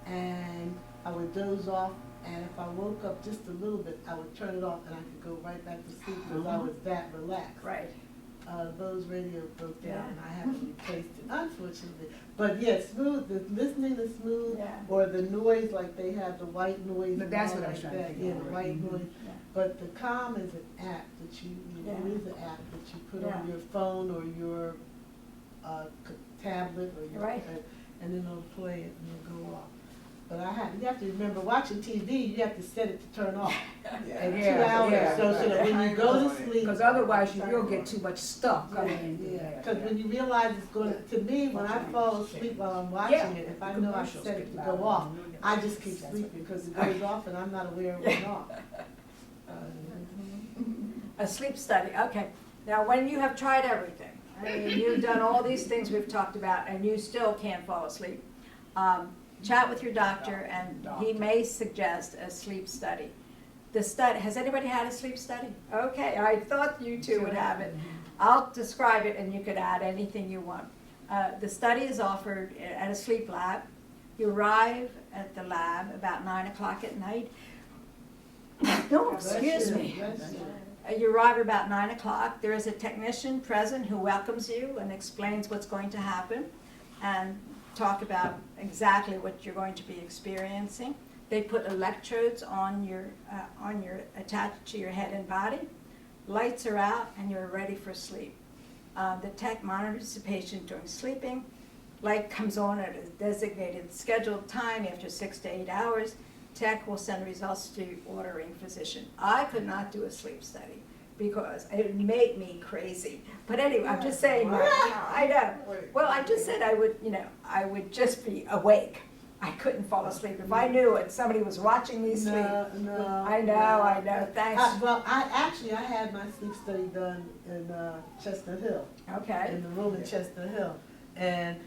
and I would doze off. And if I woke up just a little bit, I would turn it off, and I could go right back to sleep because I was that relaxed. Right. Bose radio broke down, and I had to replace it, unfortunately. But listening to smooth, or the noise, like they have the white noise. But that's what I was trying to figure out. Yeah, the white noise. Yeah. But the Calm is an app that it is an app that you put on your phone or your tablet or your, and then it'll play it and it'll go off. But you have to remember, watching TV, you have to set it to turn off. And 2 hours so that when you go to sleep. Because otherwise you'll get too much stuff coming in. Because when you realize it's going to me, when I fall asleep while I'm watching it, if I know I set it to go off, I just keep sleeping because it goes off and I'm not aware it went off. A sleep study, okay. Now, when you have tried everything, I mean, you've done all these things we've talked about and you still can't fall asleep, Chat with your doctor, and he may suggest a sleep study. The study, has anybody had a sleep study? Okay, I thought you two would have it. I'll describe it and you could add anything you want. The study is offered at a sleep lab. You arrive at the lab about 9 o'clock at night. No, excuse me. You arrive about 9 o'clock. There is a technician present who welcomes you and explains what's going to happen and talk about exactly what you're going to be experiencing. They put electrodes on your attached to your head and body. Lights are out and you're ready for sleep. The tech monitors the patient during sleeping. Light comes on at a designated scheduled time after 6 to 8 hours. Tech will send results to ordering physician. I could not do a sleep study because it would make me crazy. But anyway, I'm just saying, I know. Well, I just said I would just be awake. I couldn't fall asleep. If I knew it, somebody was watching me sleep. No. I know, thanks. I had my sleep study done in Chestnut Hill. Okay. In the room in Chestnut Hill. And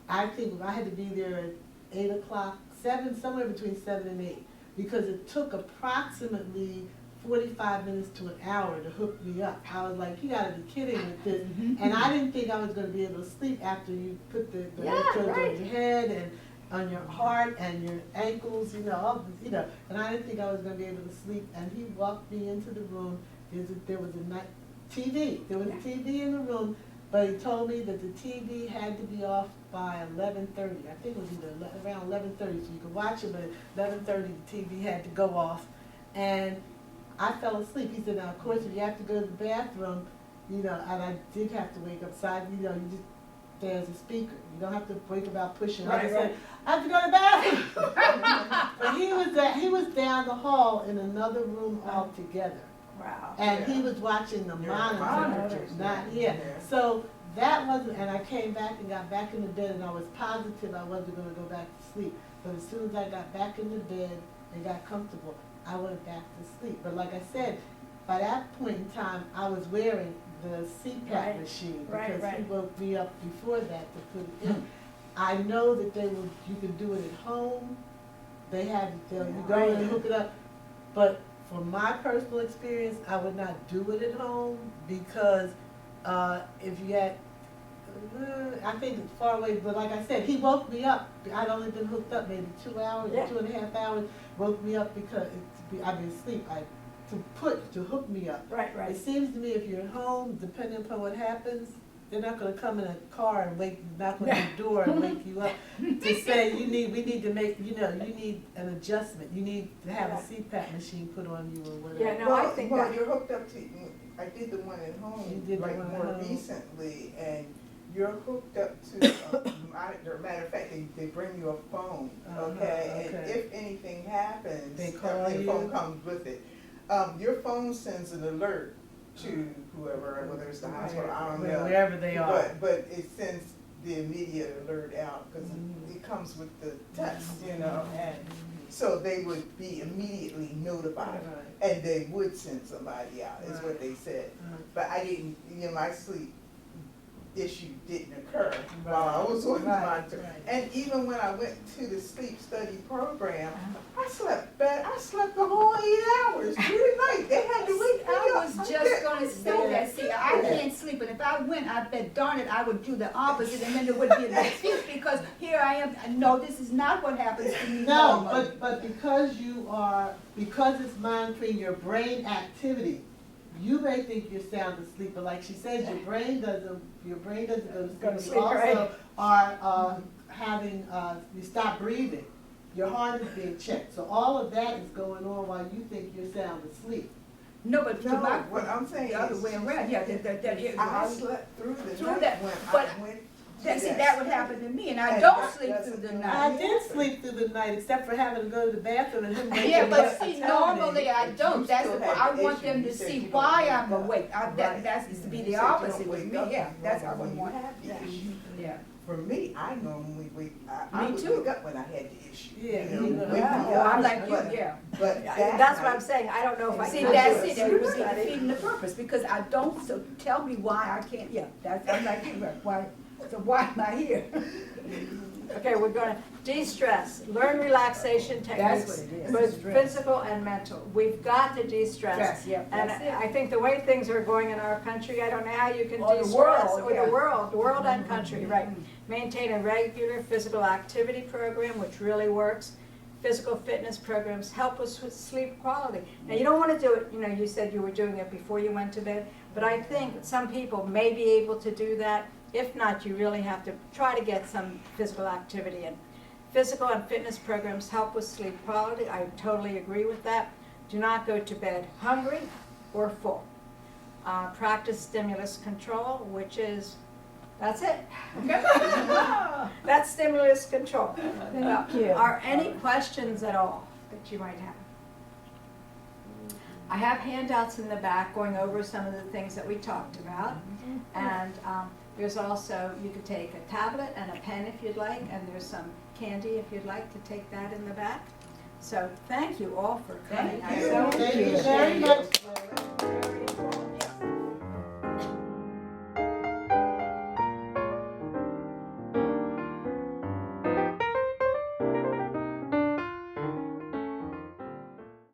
I think I had to be there at 8 o'clock, 7, somewhere between 7 and 8, because it took approximately 45 minutes to an hour to hook me up. I was like, you gotta be kidding with this. And I didn't think I was gonna be able to sleep after you put the electrodes on your head and on your heart and your ankles, and I didn't think I was gonna be able to sleep. And he walked me into the room. There was a TV. There was a TV in the room, but he told me that the TV had to be off by 11:30. I think it was either around 11:30, so you could watch it, but at 11:30 the TV had to go off. And I fell asleep. He said, now of course if you have to go to the bathroom, and I did have to wake up, so there's a speaker. You don't have to wake about pushing. I said, I have to go to the bathroom. But he was down the hall in another room altogether. Wow. And he was watching the monitor. So that wasn't, and I came back and got back in the bed, and I was positive I wasn't going to go back to sleep. But as soon as I got back in the bed and got comfortable, I went back to sleep. But like I said, by that point in time, I was wearing the CPAP machine because he woke me up before that to put it in. I know that you can do it at home. You go in and hook it up. But from my personal experience, I would not do it at home because if you had, I think it's far away, but like I said, he woke me up. I'd only been hooked up maybe 2 hours, 2.5 hours, woke me up because I've been asleep. To hook me up. Right. It seems to me if you're at home, depending upon what happens, they're not going to come in a car and knock on your door and wake you up to say you need an adjustment. You need to have a CPAP machine put on you or whatever. Yeah, no, I think that you're hooked up to. I did the one at home more recently, and you're hooked up to monitor. Matter of fact, they bring you a phone, okay? And if anything happens, they call you. The phone comes with it. Your phone sends an alert to whoever, whether it's the hospital, I don't know. Wherever they are. But it sends the immediate alert out because it comes with the text, and so they would be immediately notified, and they would send somebody out, is what they said. But I didn't, my sleep issue didn't occur while I was on the monitor. And even when I went to the sleep study program, I slept better. I slept the whole 8 hours through the night. They had to wake me up. I was just going to say that. See, I can't sleep, and if I went, I bet darn it, I would do the opposite, and then there would be an excuse because here I am. No, this is not what happens to me. No, but because it's monitoring your brain activity, you may think you're sound asleep, but like she said, your brain doesn't go to sleep. You also are having, you stop breathing. Your heart is being checked. So all of that is going on while you think you're sound asleep. No, but what I'm saying the other way around. Yeah, I slept through the night that, when but I went. that would happen to me, and I don't sleep through the night. I did sleep through the night, except for having to go to the bathroom and him waking Yeah, me but up see, and telling me. normally I don't. That's the point. I want them to see why I'm awake. That's to be the opposite with me. Yeah, that's how I want it. Yeah. For me, I normally wake. I would too. wake up when I had the issue. Yeah, I'm like you. Yeah. But that's what I'm saying. I don't know if I See, can that's do it. a You sleep were study. defeating the purpose because I don't. So tell me why I can't. Yeah, I'm like you. Why? So why am I here? Okay, we're gonna de-stress, learn relaxation That's techniques, what it is, both de-stress. physical and mental. We've got to de-stress. Stress, yeah, And that's it. I think the way things are going in our country, I don't know how you can Or the de-stress. world, Or yeah. the world and country, right. Maintain a regular physical activity program, which really works. Physical fitness programs help us with sleep quality. Now, you don't want to do it, you said you were doing it before you went to bed, but I think some people may be able to do that. If not, you really have to try to get some physical activity in. Physical and fitness programs help with sleep quality. I totally agree with that. Do not go to bed hungry or full. Practice stimulus control, which is, that's it. That's stimulus control. Thank you. Are any questions at all that you might have? I have handouts in the back going over some of the things that we talked about. And there's also, you could take a tablet and a pen if you'd like, and there's some candy if you'd like to take that in the back. So thank you all for coming. Thank I you. so Thank you appreciate very it. much.